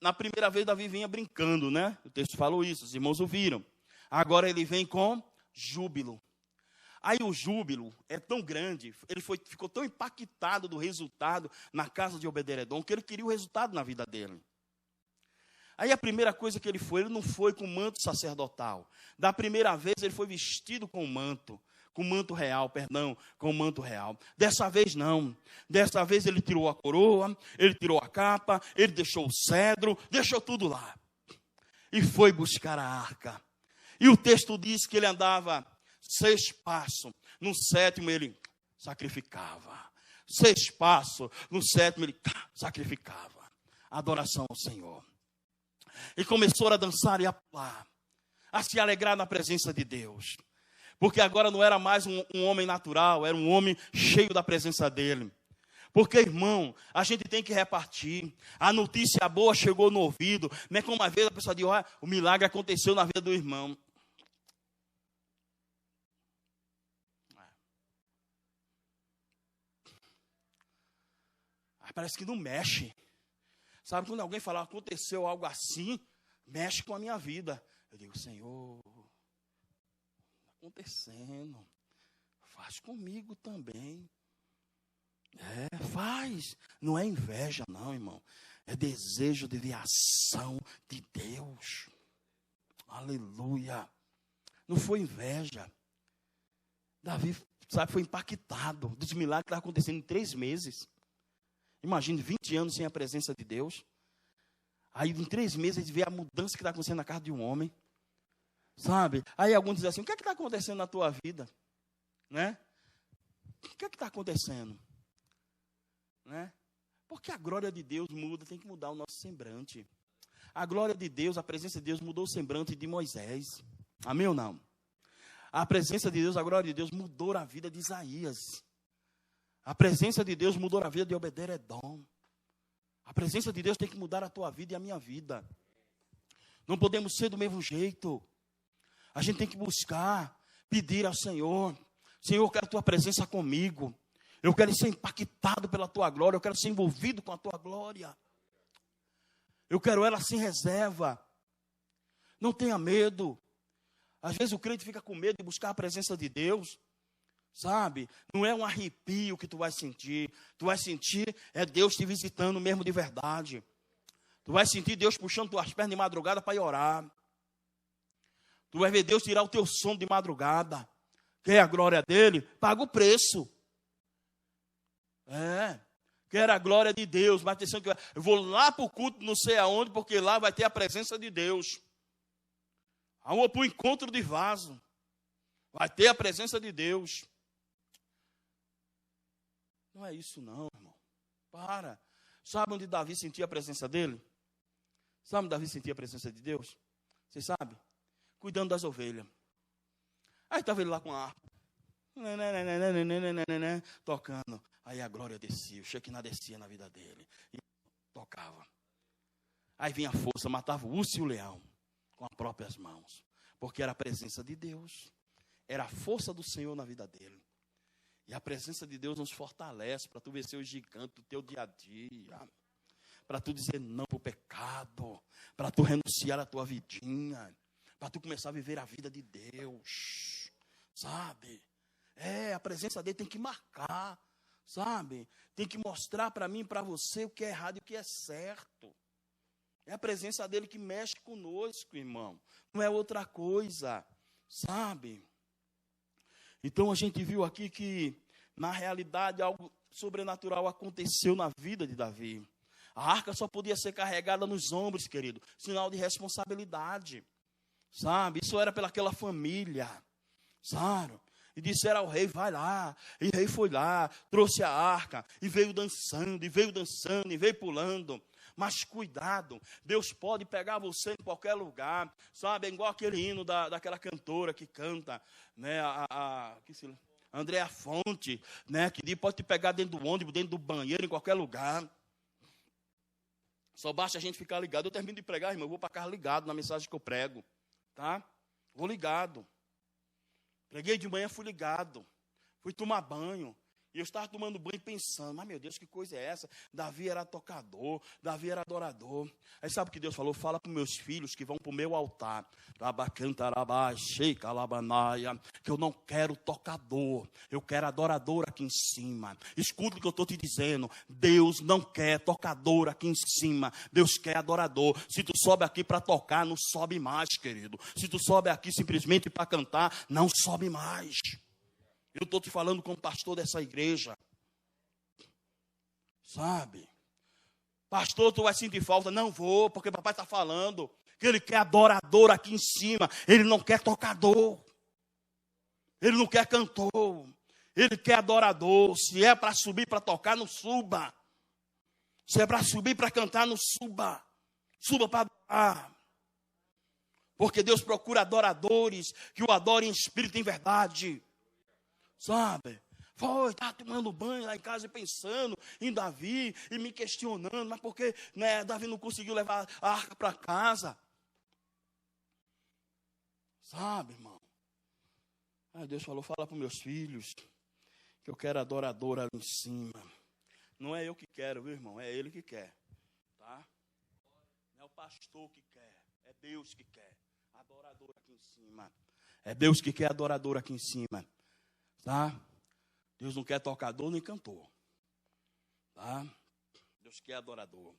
na primeira vez, Davi vinha brincando, né? O texto falou isso, os irmãos ouviram. Agora ele vem com júbilo. Aí o júbilo é tão grande, ele ficou tão impactado do resultado na casa de Obed-Edom, que ele queria o resultado na vida dele. Aí a primeira coisa que ele não foi com manto sacerdotal. Da primeira vez ele foi vestido com manto real. Dessa vez não. Dessa vez ele tirou a coroa, ele tirou a capa, ele deixou o cedro, deixou tudo lá. E foi buscar a arca. E o texto diz que ele andava 6 passos. No 7º ele sacrificava. 6 passos. No 7º ele sacrificava. Adoração ao Senhor. E começou a dançar e a pular, a se alegrar na presença de Deus. Porque agora não era mais um homem natural, era um homem cheio da presença dele. Porque, irmão, a gente tem que repartir. A notícia boa chegou no ouvido. Não é como uma vez a pessoa diz, olha, o milagre aconteceu na vida do irmão. Parece que não mexe. Sabe, quando alguém fala, aconteceu algo assim, mexe com a minha vida. Eu digo, Senhor, está acontecendo. Faz comigo também. Faz. Não é inveja, não, irmão. É desejo de ver a ação de Deus. Aleluia. Não foi inveja. Davi, sabe, foi impactado dos milagres que estavam acontecendo em 3 meses. Imagine 20 anos sem a presença de Deus. Aí em 3 meses a gente vê a mudança que está acontecendo na casa de um homem. Sabe? Aí alguns dizem assim, o que é que está acontecendo na tua vida? Né? O que é que está acontecendo? Né? Porque a glória de Deus muda, tem que mudar o nosso semblante. A glória de Deus, a presença de Deus mudou o semblante de Moisés. Amém ou não? A presença de Deus, a glória de Deus mudou a vida de Isaías. A presença de Deus mudou a vida de Obed-Edom. A presença de Deus tem que mudar a tua vida e a minha vida. Não podemos ser do mesmo jeito. A gente tem que buscar, pedir ao Senhor. Senhor, eu quero a tua presença comigo. Eu quero ser impactado pela tua glória. Eu quero ser envolvido com a tua glória. Eu quero ela sem reserva. Não tenha medo. Às vezes o crente fica com medo de buscar a presença de Deus. Sabe? Não é um arrepio que tu vai sentir. Tu vai sentir é Deus te visitando mesmo de verdade. Tu vai sentir Deus puxando tuas pernas de madrugada para ir orar. Tu vai ver Deus tirar o teu sono de madrugada. Quer a glória dele? Paga o preço. Quer a glória de Deus. Mas atenção que eu vou lá para o culto não sei aonde, porque lá vai ter a presença de Deus. Vamos para o encontro de vaso. Vai ter a presença de Deus. Não é isso não, irmão. Para. Sabe onde Davi sentia a presença dele? Sabe onde Davi sentia a presença de Deus? Vocês sabem? Cuidando das ovelhas. Aí estava ele lá com a harpa. Tocando. Aí a glória descia. O Shekinah descia na vida dele. E tocava. Aí vinha a força, matava o urso e o leão. Com as próprias mãos. Porque era a presença de Deus. Era a força do Senhor na vida dele. E a presença de Deus nos fortalece para tu vencer os gigantes do teu dia a dia. Para tu dizer não para o pecado. Para tu renunciar à tua vidinha. Para tu começar a viver a vida de Deus. Sabe? A presença dele tem que marcar. Sabe? Tem que mostrar para mim e para você o que é errado e o que é certo. É a presença dele que mexe conosco, irmão. Não é outra coisa. Sabe? Então a gente viu aqui que, na realidade, algo sobrenatural aconteceu na vida de Davi. A arca só podia ser carregada nos ombros, querido. Sinal de responsabilidade. Sabe? Isso era pelaquela família. Sabe? E disseram ao rei, vai lá. E o rei foi lá, trouxe a arca. E veio dançando, e veio dançando, e veio pulando. Mas cuidado, Deus pode pegar você em qualquer lugar, sabe? É igual aquele hino daquela cantora que canta, né? Andréa Fonte, né? Que pode te pegar dentro do ônibus, dentro do banheiro, em qualquer lugar. Só basta a gente ficar ligado. Eu termino de pregar, irmão, eu vou para casa ligado na mensagem que eu prego, tá? Vou ligado. Preguei de manhã, fui ligado. Fui tomar banho. E eu estava tomando banho pensando, mas meu Deus, que coisa é essa? Davi era tocador, Davi era adorador. Aí sabe o que Deus falou? Fala para os meus filhos que vão para o meu altar. Que eu não quero tocador, eu quero adorador aqui em cima. Escuta o que eu estou te dizendo. Deus não quer tocador aqui em cima. Deus quer adorador. Se tu sobe aqui para tocar, não sobe mais, querido. Se tu sobe aqui simplesmente para cantar, não sobe mais. Eu estou te falando como pastor dessa igreja. Sabe? Pastor, tu vai sentir falta? Não vou, porque papai está falando que ele quer adorador aqui em cima. Ele não quer tocador. Ele não quer cantor. Ele quer adorador. Se é para subir para tocar, não suba. Se é para subir para cantar, não suba. Suba para adorar. Porque Deus procura adoradores que o adorem em espírito e em verdade. Sabe? Estava tomando banho lá em casa e pensando em Davi e me questionando, mas por que, né, Davi não conseguiu levar a arca para casa? Sabe, irmão? Aí Deus falou, fala para os meus filhos que eu quero adorador ali em cima. Não é eu que quero, viu, irmão? É Ele que quer. Tá? Não é o pastor que quer, é Deus que quer. Adorador aqui em cima. É Deus que quer adorador aqui em cima. Tá? Deus não quer tocador nem cantor. Tá? Deus quer adorador.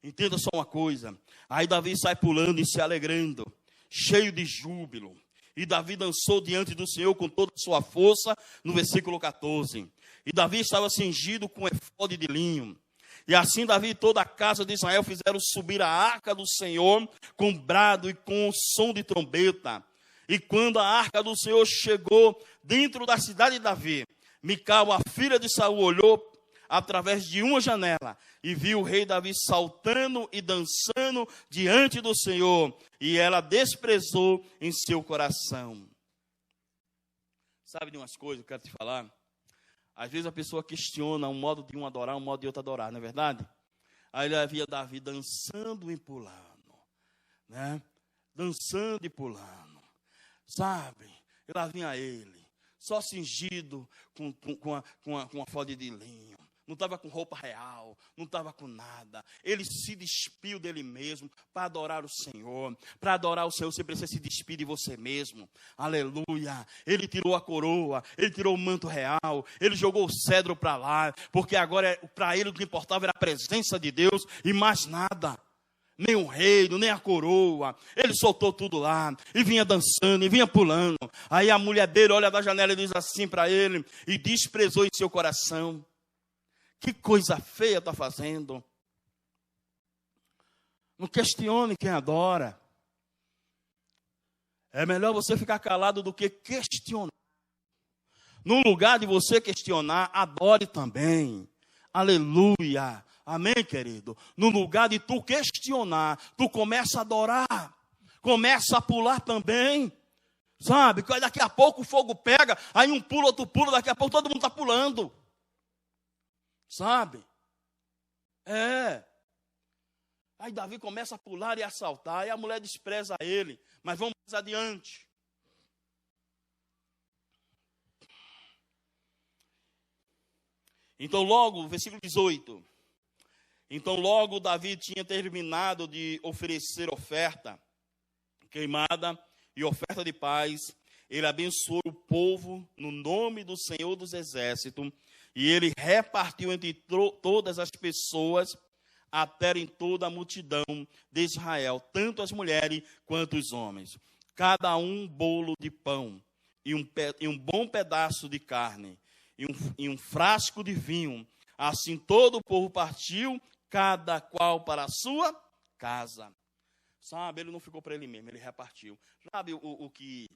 Entenda só uma coisa. Aí Davi sai pulando e se alegrando, cheio de júbilo. E Davi dançou diante do Senhor com toda a sua força, no versículo 14. E Davi estava cingido com efode de linho. E assim Davi e toda a casa de Israel fizeram subir a arca do Senhor com brado e com som de trombeta. E quando a arca do Senhor chegou dentro da cidade de Davi, Mical, a filha de Saul, olhou através de uma janela e viu o rei Davi saltando e dançando diante do Senhor. E ela desprezou em seu coração. Sabe de umas coisas que eu quero te falar? Às vezes a pessoa questiona um modo de um adorar, um modo de outro adorar, não é verdade? Aí ele via Davi dançando e pulando, né? Dançando e pulando, sabe? E lá vinha ele, só cingido com a folha de linho. Não estava com roupa real, não estava com nada. Ele se despiu dele mesmo para adorar o Senhor. Para adorar o Senhor, você precisa se despir de você mesmo. Aleluia. Ele tirou a coroa, ele tirou o manto real, ele jogou o cedro para lá, porque agora para ele o que importava era a presença de Deus e mais nada. Nem o reino, nem a coroa. Ele soltou tudo lá e vinha dançando, e vinha pulando. Aí a mulher dele olha da janela e diz assim para ele, e desprezou em seu coração. Que coisa feia está fazendo. Não questione quem adora. É melhor você ficar calado do que questionar. No lugar de você questionar, adore também. Aleluia. Amém, querido? No lugar de tu questionar, tu começa a adorar. Começa a pular também. Sabe? Daqui a pouco o fogo pega, aí um pula, outro pula, daqui a pouco todo mundo está pulando. Sabe? Aí Davi começa a pular e a saltar, e a mulher despreza ele. Mas vamos mais adiante. Então logo, versículo 18. Então logo Davi tinha terminado de oferecer oferta queimada e oferta de paz. Ele abençoou o povo no nome do Senhor dos Exércitos. E ele repartiu entre todas as pessoas, até em toda a multidão de Israel, tanto as mulheres quanto os homens. Cada um bolo de pão, e um bom pedaço de carne, e um frasco de vinho. Assim todo o povo partiu, cada qual para a sua casa. Sabe, ele não ficou para ele mesmo, ele repartiu. Sabe o que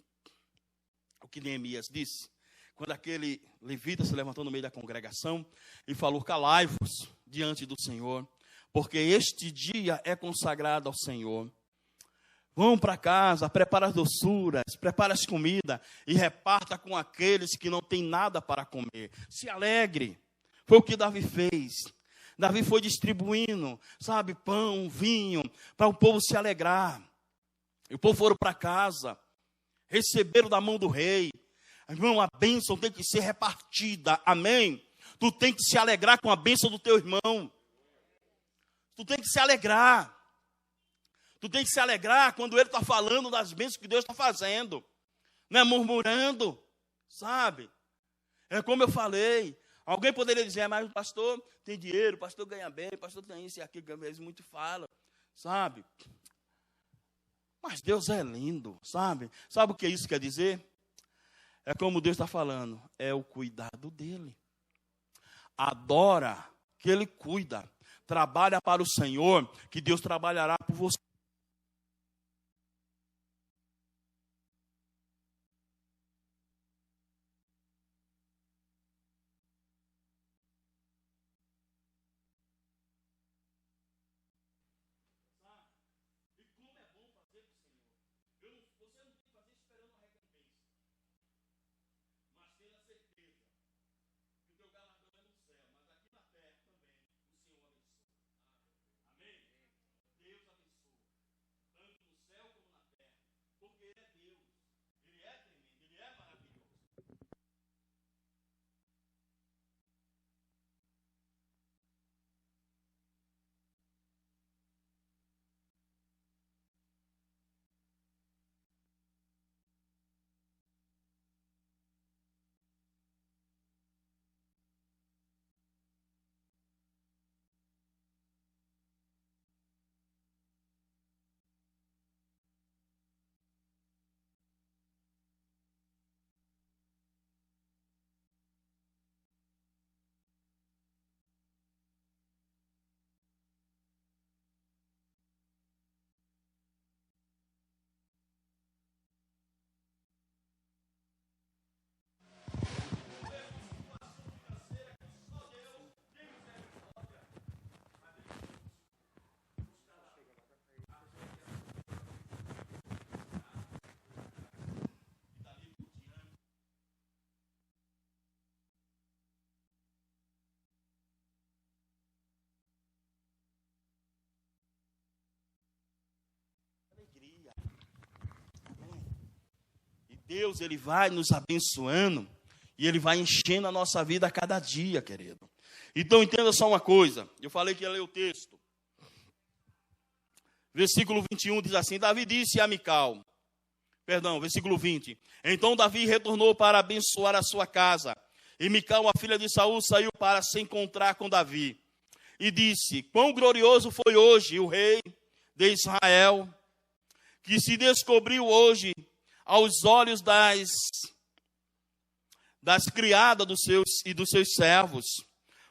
Neemias disse? Quando aquele levita se levantou no meio da congregação e falou, calai-vos diante do Senhor, porque este dia é consagrado ao Senhor. Vão para casa, prepara as doçuras, prepara as comidas e reparta com aqueles que não têm nada para comer. Se alegre. Foi o que Davi fez. Davi foi distribuindo, sabe, pão, vinho, para o povo se alegrar. E o povo foram para casa, receberam da mão do rei. Irmão, a bênção tem que ser repartida, amém? Tu tem que se alegrar com a bênção do teu irmão. Tu tem que se alegrar. Tu tem que se alegrar quando ele está falando das bênçãos que Deus está fazendo. Não é murmurando, sabe? É como eu falei. Alguém poderia dizer, mas o pastor tem dinheiro, o pastor ganha bem, o pastor tem isso e aquilo, que eles muito falam, sabe? Mas Deus é lindo, sabe? Sabe o que isso quer dizer? É como Deus está falando, é o cuidado dele. Adora que ele cuida. Trabalha para o Senhor, que Deus trabalhará por você. Deus, Ele vai nos abençoando e Ele vai enchendo a nossa vida a cada dia, querido. Então, entenda só uma coisa. Eu falei que ia ler o texto. Versículo 21 diz assim: Davi disse a Mical, versículo 20. Então Davi retornou para abençoar a sua casa. E Mical, a filha de Saul, saiu para se encontrar com Davi. E disse: Quão glorioso foi hoje o rei de Israel, que se descobriu hoje aos olhos das criadas dos seus servos,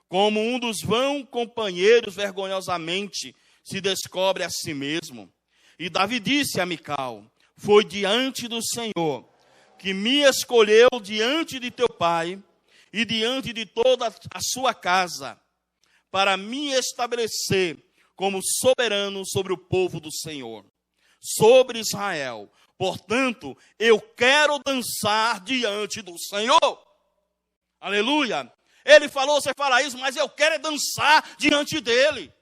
como um dos vãos companheiros vergonhosamente se descobre a si mesmo. E Davi disse a Mical: Foi diante do Senhor que me escolheu diante de teu pai e diante de toda a sua casa, para me estabelecer como soberano sobre o povo do Senhor, sobre Israel. Portanto, eu quero dançar diante do Senhor. Aleluia. Ele falou, você fala isso, mas eu quero dançar diante dele.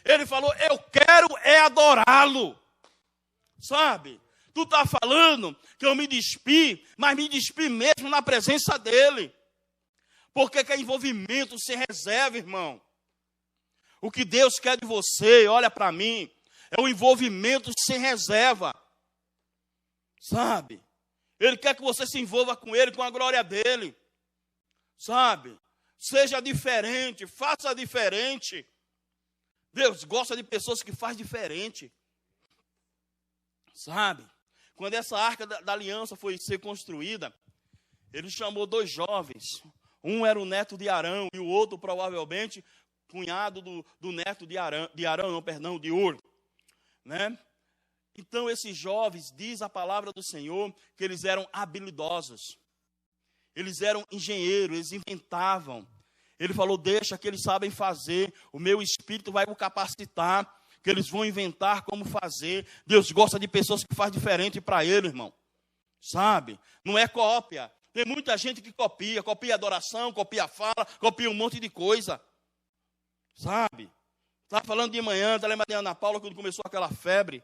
Ele falou, eu quero adorá-lo. Sabe? Tu está falando que eu me despi, mas me despi mesmo na presença dele. Porque que é envolvimento sem reserva, irmão. O que Deus quer de você, olha para mim, é o envolvimento sem reserva. Sabe? Ele quer que você se envolva com ele, com a glória dele. Sabe? Seja diferente, faça diferente. Deus gosta de pessoas que fazem diferente. Sabe? Quando essa arca da aliança foi ser construída, ele chamou 2 jovens. Um era o neto de Arão e o outro provavelmente cunhado do neto de Ur. Né? Então esses jovens, diz a palavra do Senhor, que eles eram habilidosos. Eles eram engenheiros, eles inventavam. Ele falou, deixa que eles sabem fazer, o meu espírito vai o capacitar, que eles vão inventar como fazer. Deus gosta de pessoas que fazem diferente para ele, irmão. Sabe? Não é cópia. Tem muita gente que copia adoração, copia fala, copia um monte de coisa. Sabe? Estava falando de manhã, lembra de Ana Paula, quando começou aquela febre.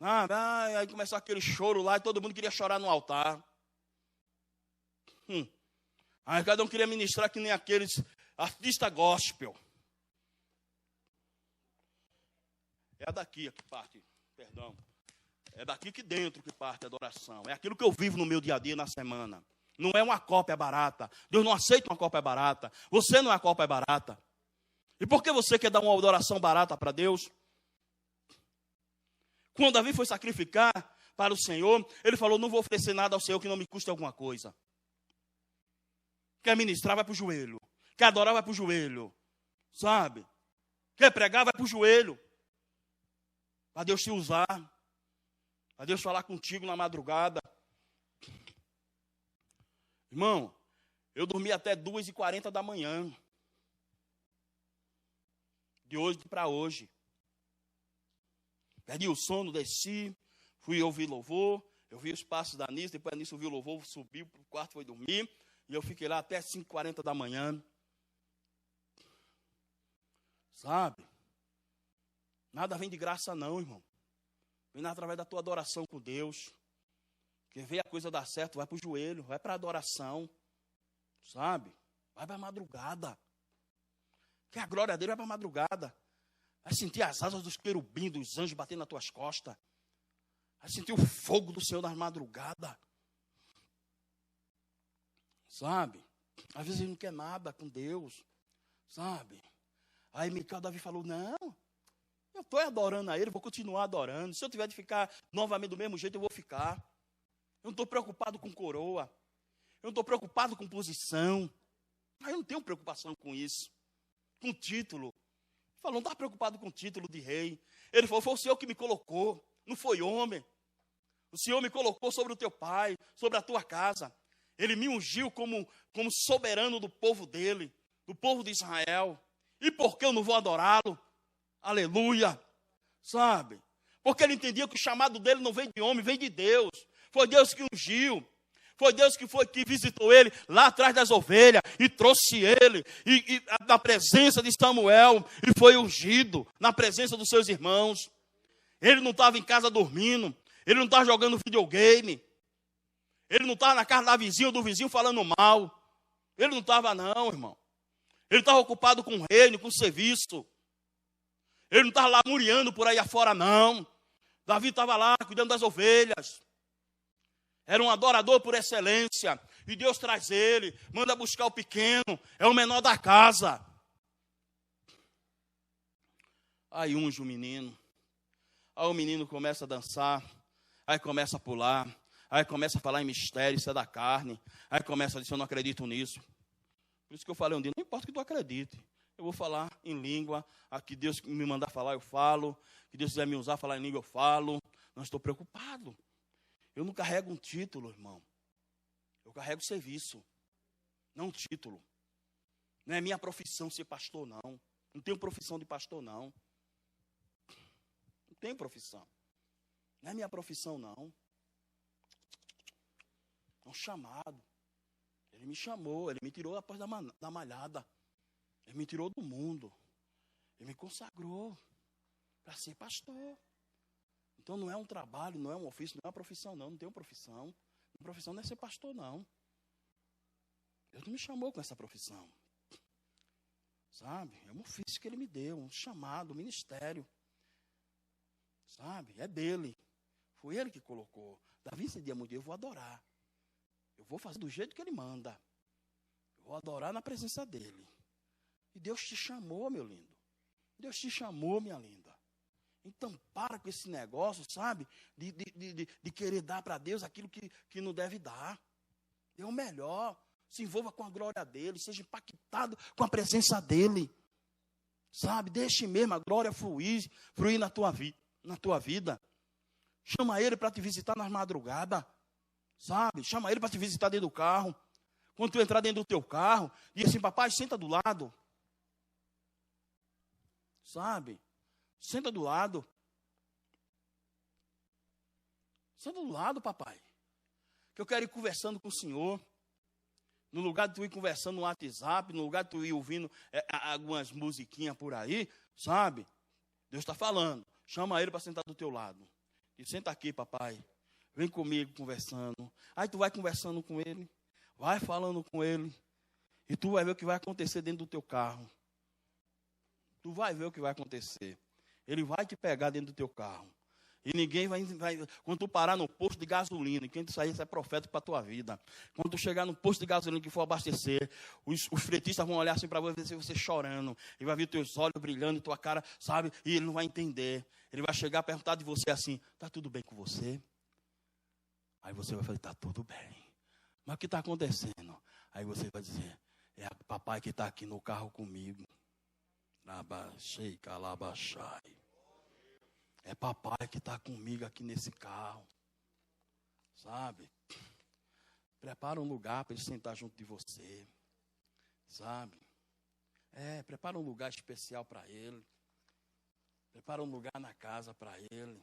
Aí começou aquele choro lá e todo mundo queria chorar no altar. Aí cada um queria ministrar que nem aqueles artistas gospel. É daqui que parte, perdão. É daqui que dentro que parte a adoração. É aquilo que eu vivo no meu dia a dia, na semana. Não é uma cópia barata. Deus não aceita uma cópia barata. Você não é uma cópia barata. E por que você quer dar uma adoração barata para Deus? Quando Davi foi sacrificar para o Senhor, ele falou, não vou oferecer nada ao Senhor que não me custe alguma coisa. Quer ministrar, vai para o joelho. Quer adorar, vai para o joelho. Sabe? Quer pregar, vai para o joelho. Para Deus te usar. Para Deus falar contigo na madrugada. Irmão, eu dormi até 2h40 da manhã. De hoje para hoje. Perdi o sono, desci. Fui ouvir louvor. Eu vi os passos da Anísia. Depois a Anísia ouviu o louvor, subiu para o quarto, foi dormir. E eu fiquei lá até 5h40 da manhã. Sabe? Nada vem de graça não, irmão. Vem através da tua adoração com Deus. Quer ver a coisa dar certo, vai para o joelho, vai para a adoração. Sabe? Vai para a madrugada. Quer a glória dele, vai para a madrugada. Vai sentir as asas dos querubins, dos anjos batendo nas tuas costas. Vai sentir o fogo do Senhor nas madrugadas. Sabe? Às vezes ele não quer nada com Deus. Sabe? Aí Davi falou, não, eu estou adorando a ele, vou continuar adorando. Se eu tiver de ficar novamente do mesmo jeito, eu vou ficar. Eu não estou preocupado com coroa. Eu não estou preocupado com posição. Eu não tenho preocupação com isso. Com título. Ele falou, não está preocupado com título de rei. Ele falou, foi o Senhor que me colocou, não foi homem. O Senhor me colocou sobre o teu pai, sobre a tua casa. Ele me ungiu como soberano do povo dele, do povo de Israel. E por que eu não vou adorá-lo? Aleluia. Sabe? Porque ele entendia que o chamado dele não vem de homem, vem de Deus. Foi Deus que ungiu. Foi Deus que visitou ele lá atrás das ovelhas e trouxe ele na presença de Samuel e foi ungido na presença dos seus irmãos. Ele não estava em casa dormindo. Ele não estava jogando videogame. Ele não estava na casa da vizinha ou do vizinho falando mal. Ele não estava não, irmão. Ele estava ocupado com o reino, com o serviço. Ele não estava lá muriando por aí afora, não. Davi estava lá cuidando das ovelhas. Era um adorador por excelência. E Deus traz ele, manda buscar o pequeno. É o menor da casa. Aí unge o menino. Aí o menino começa a dançar. Aí começa a pular. Aí começa a falar em mistério, isso é da carne. Aí começa a dizer, eu não acredito nisso. Por isso que eu falei um dia, não importa que tu acredite. Eu vou falar em língua. Aqui Deus me mandar falar, eu falo. Que Deus quiser me usar, falar em língua, eu falo. Não estou preocupado. Eu não carrego um título, irmão. Eu carrego serviço. Não um título. Não é minha profissão ser pastor, não. Não tenho profissão de pastor, não. Não tenho profissão. Não é minha profissão, não. É um chamado. Ele me chamou, ele me tirou após da malhada. Ele me tirou do mundo. Ele me consagrou para ser pastor. Então não é um trabalho, não é um ofício, não é uma profissão, não. Não tenho profissão. Minha profissão não é ser pastor, não. Deus não me chamou com essa profissão. Sabe? É um ofício que ele me deu, um chamado, um ministério. Sabe? É dele. Foi ele que colocou. Davi esse dia muito, eu vou adorar. Eu vou fazer do jeito que ele manda. Eu vou adorar na presença dele. E Deus te chamou, meu lindo. Deus te chamou, minha linda. Então, para com esse negócio, sabe? De querer dar para Deus aquilo que não deve dar. Dê o melhor. Se envolva com a glória dele. Seja impactado com a presença dele. Sabe? Deixe mesmo a glória fluir na tua vida. Chama ele para te visitar nas madrugadas. Sabe? Chama ele para te visitar dentro do carro. Quando tu entrar dentro do teu carro, diz assim, papai, senta do lado. Sabe? Senta do lado. Senta do lado, papai. Que eu quero ir conversando com o senhor. No lugar de tu ir conversando no WhatsApp, no lugar de tu ir ouvindo algumas musiquinhas por aí, sabe? Deus está falando. Chama ele para sentar do teu lado. E senta aqui, papai. Vem comigo conversando. Aí tu vai conversando com ele. Vai falando com ele. E tu vai ver o que vai acontecer dentro do teu carro. Tu vai ver o que vai acontecer. Ele vai te pegar dentro do teu carro. E ninguém vai... Quando tu parar no posto de gasolina, e quem tu sair, isso é profético para a tua vida. Quando tu chegar no posto de gasolina que for abastecer, os fretistas vão olhar assim para você chorando. E vai ver teus olhos brilhando e tua cara, sabe? E ele não vai entender. Ele vai chegar a perguntar de você assim, está tudo bem com você? Aí você vai falar, está tudo bem. Mas o que está acontecendo? Aí você vai dizer, é o papai que está aqui no carro comigo. Labachei, calabachai. É papai que está comigo aqui nesse carro. Sabe? Prepara um lugar para ele sentar junto de você. Sabe? Prepara um lugar especial para ele. Prepara um lugar na casa para ele.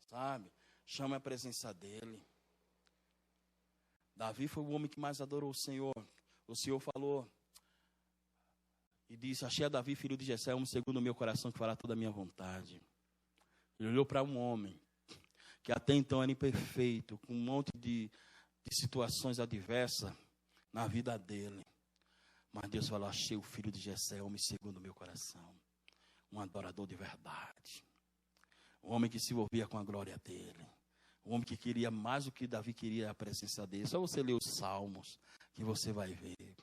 Sabe? Chama a presença dele. Davi foi o homem que mais adorou o Senhor. O Senhor falou e disse, achei a Davi, filho de Jessé, homem segundo o meu coração, que fará toda a minha vontade. Ele olhou para um homem que até então era imperfeito, com um monte de situações adversas na vida dele. Mas Deus falou, achei o filho de Jessé, homem segundo o meu coração. Um adorador de verdade. Um homem que se envolvia com a glória dele. Um homem que queria mais do que Davi queria a presença dele. Só você ler os Salmos que você vai ver.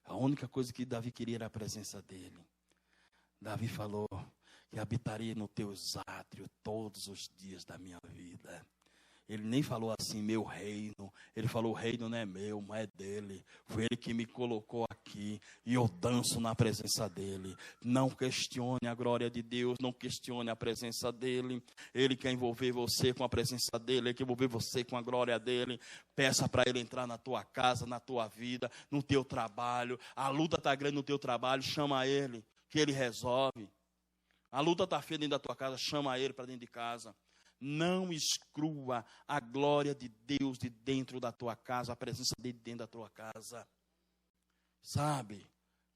A única coisa que Davi queria era a presença dele. Davi falou que habitaria no teus átrios todos os dias da minha vida. Ele nem falou assim, meu reino. Ele falou, o reino não é meu, mas é dele. Foi ele que me colocou aqui. E eu danço na presença dele. Não questione a glória de Deus. Não questione a presença dele. Ele quer envolver você com a presença dele. Ele quer envolver você com a glória dele. Peça para ele entrar na tua casa, na tua vida, no teu trabalho. A luta está grande no teu trabalho. Chama ele, que ele resolve. A luta está feia dentro da tua casa. Chama ele para dentro de casa. Não exclua a glória de Deus de dentro da tua casa, a presença dele dentro da tua casa. Sabe?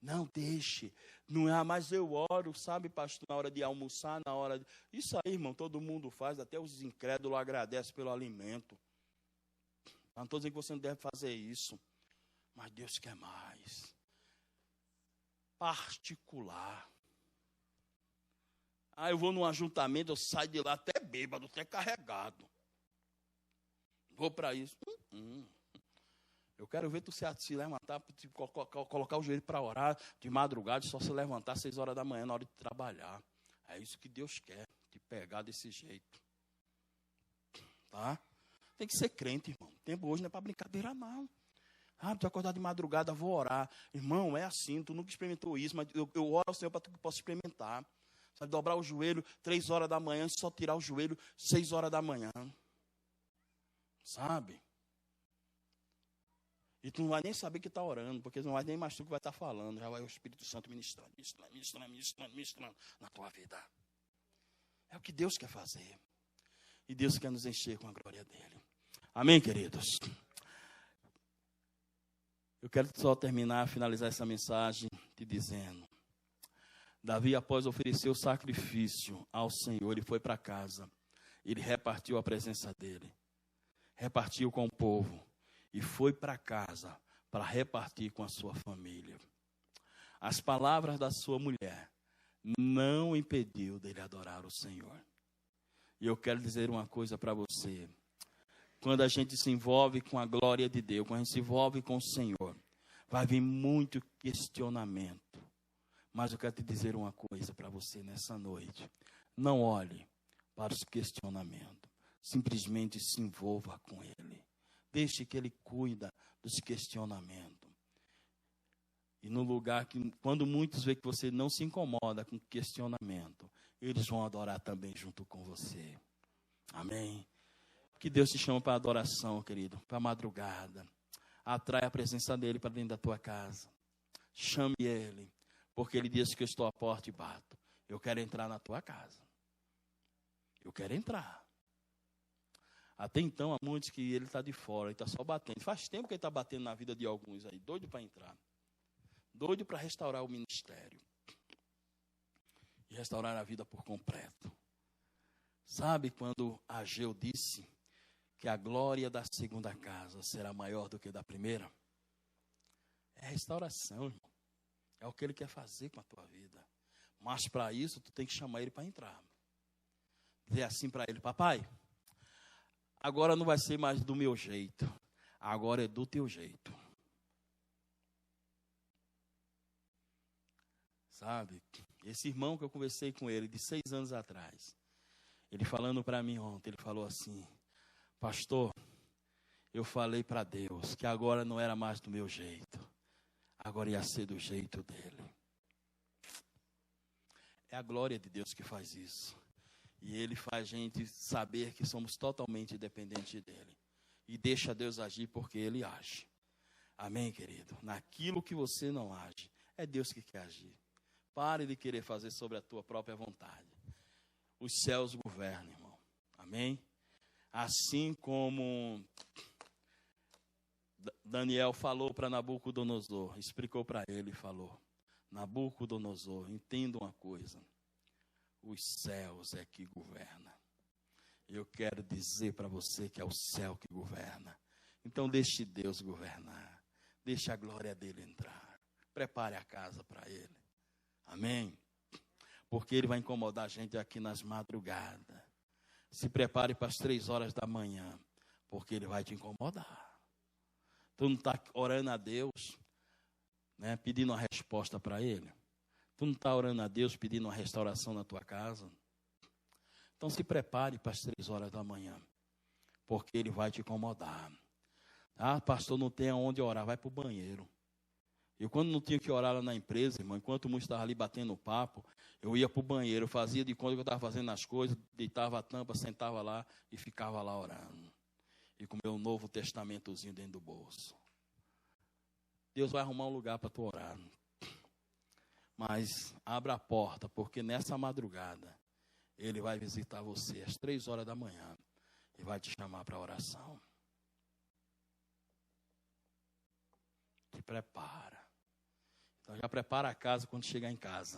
Não deixe. Não é, mas eu oro, sabe, pastor, na hora de almoçar, na hora de... Isso aí, irmão, todo mundo faz, até os incrédulos agradecem pelo alimento. Não estou dizendo que você não deve fazer isso. Mas Deus quer mais. Particular. Eu vou num ajuntamento, eu saio de lá até bêbado, até carregado. Vou para isso. Eu quero ver tu se levantar, colocar o joelho para orar de madrugada, só se levantar às 6 horas da manhã na hora de trabalhar. É isso que Deus quer, te pegar desse jeito. Tá? Tem que ser crente, irmão. O tempo hoje não é para brincadeira, não. Tu acordar de madrugada, vou orar. Irmão, é assim, tu nunca experimentou isso, mas eu oro ao Senhor para que tu possa experimentar. Sabe, dobrar o joelho 3 horas da manhã, só tirar o joelho 6 horas da manhã. Sabe? E tu não vai nem saber que está orando, porque não vai nem mais tu que vai estar falando. Já vai o Espírito Santo ministrando na tua vida. É o que Deus quer fazer. E Deus quer nos encher com a glória dele. Amém, queridos? Eu quero só finalizar essa mensagem te dizendo. Davi, após oferecer o sacrifício ao Senhor, ele foi para casa. Ele repartiu a presença dele. Repartiu com o povo. E foi para casa para repartir com a sua família. As palavras da sua mulher não impediu dele adorar o Senhor. E eu quero dizer uma coisa para você. Quando a gente se envolve com a glória de Deus, quando a gente se envolve com o Senhor, vai vir muito questionamento. Mas eu quero te dizer uma coisa para você nessa noite. Não olhe para os questionamentos. Simplesmente se envolva com Ele. Deixe que Ele cuida dos questionamentos. E no lugar que, quando muitos veem que você não se incomoda com questionamento, eles vão adorar também junto com você. Amém? Que Deus te chama para adoração, querido, para madrugada. Atrai a presença dEle para dentro da tua casa. Chame Ele, porque Ele diz que eu estou à porta e bato. Eu quero entrar na tua casa. Eu quero entrar. Até então, há muitos que ele está de fora, ele está só batendo. Faz tempo que ele está batendo na vida de alguns aí, doido para entrar. Doido para restaurar o ministério. E restaurar a vida por completo. Sabe quando Ageu disse que a glória da segunda casa será maior do que da primeira? É restauração, irmão. É o que ele quer fazer com a tua vida. Mas para isso, tu tem que chamar ele para entrar. Dizer assim para ele: papai, agora não vai ser mais do meu jeito. Agora é do teu jeito. Sabe? Esse irmão que eu conversei com ele de 6 anos atrás. Ele falando para mim ontem, ele falou assim: pastor, eu falei para Deus que agora não era mais do meu jeito. Agora ia ser do jeito dele. É a glória de Deus que faz isso. E Ele faz a gente saber que somos totalmente dependentes dEle. E deixa Deus agir porque Ele age. Amém, querido? Naquilo que você não age, é Deus que quer agir. Pare de querer fazer sobre a tua própria vontade. Os céus governam, irmão. Amém? Assim como Daniel falou para Nabucodonosor, explicou para ele e falou: Nabucodonosor, entenda uma coisa. Os céus é que governa. Eu quero dizer para você que é o céu que governa. Então deixe Deus governar. Deixe a glória dele entrar. Prepare a casa para ele. Amém? Porque ele vai incomodar a gente aqui nas madrugadas. Se prepare para as 3 horas da manhã, porque ele vai te incomodar. Tu não está orando a Deus, né, pedindo uma resposta para ele? Tu não está orando a Deus pedindo uma restauração na tua casa? Então se prepare para as 3 horas da manhã, porque ele vai te incomodar. Ah, pastor, não tem aonde orar, vai para o banheiro. Eu quando não tinha que orar lá na empresa, irmão, enquanto o mundo estava ali batendo papo, eu ia para o banheiro, eu fazia de conta que eu estava fazendo as coisas, deitava a tampa, sentava lá e ficava lá orando. E com o meu Novo Testamentozinho dentro do bolso. Deus vai arrumar um lugar para tu orar. Mas abra a porta, porque nessa madrugada, Ele vai visitar você às 3 horas da manhã e vai te chamar para oração. Te prepara. Então já prepara a casa quando chegar em casa.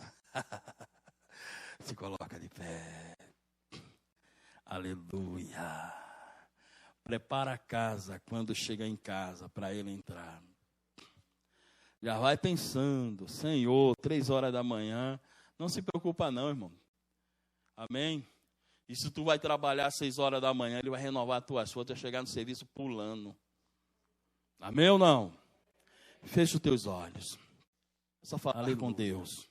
Se coloca de pé. Aleluia. prepara a casa quando chega em casa para ele entrar. Já vai pensando, Senhor, 3 horas da manhã, não se preocupa não, irmão. Amém? E se tu vai trabalhar 6 horas da manhã, ele vai renovar as tuas forças, vai chegar no serviço pulando. Amém ou não? Fecha os teus olhos. Só fala ali com Deus.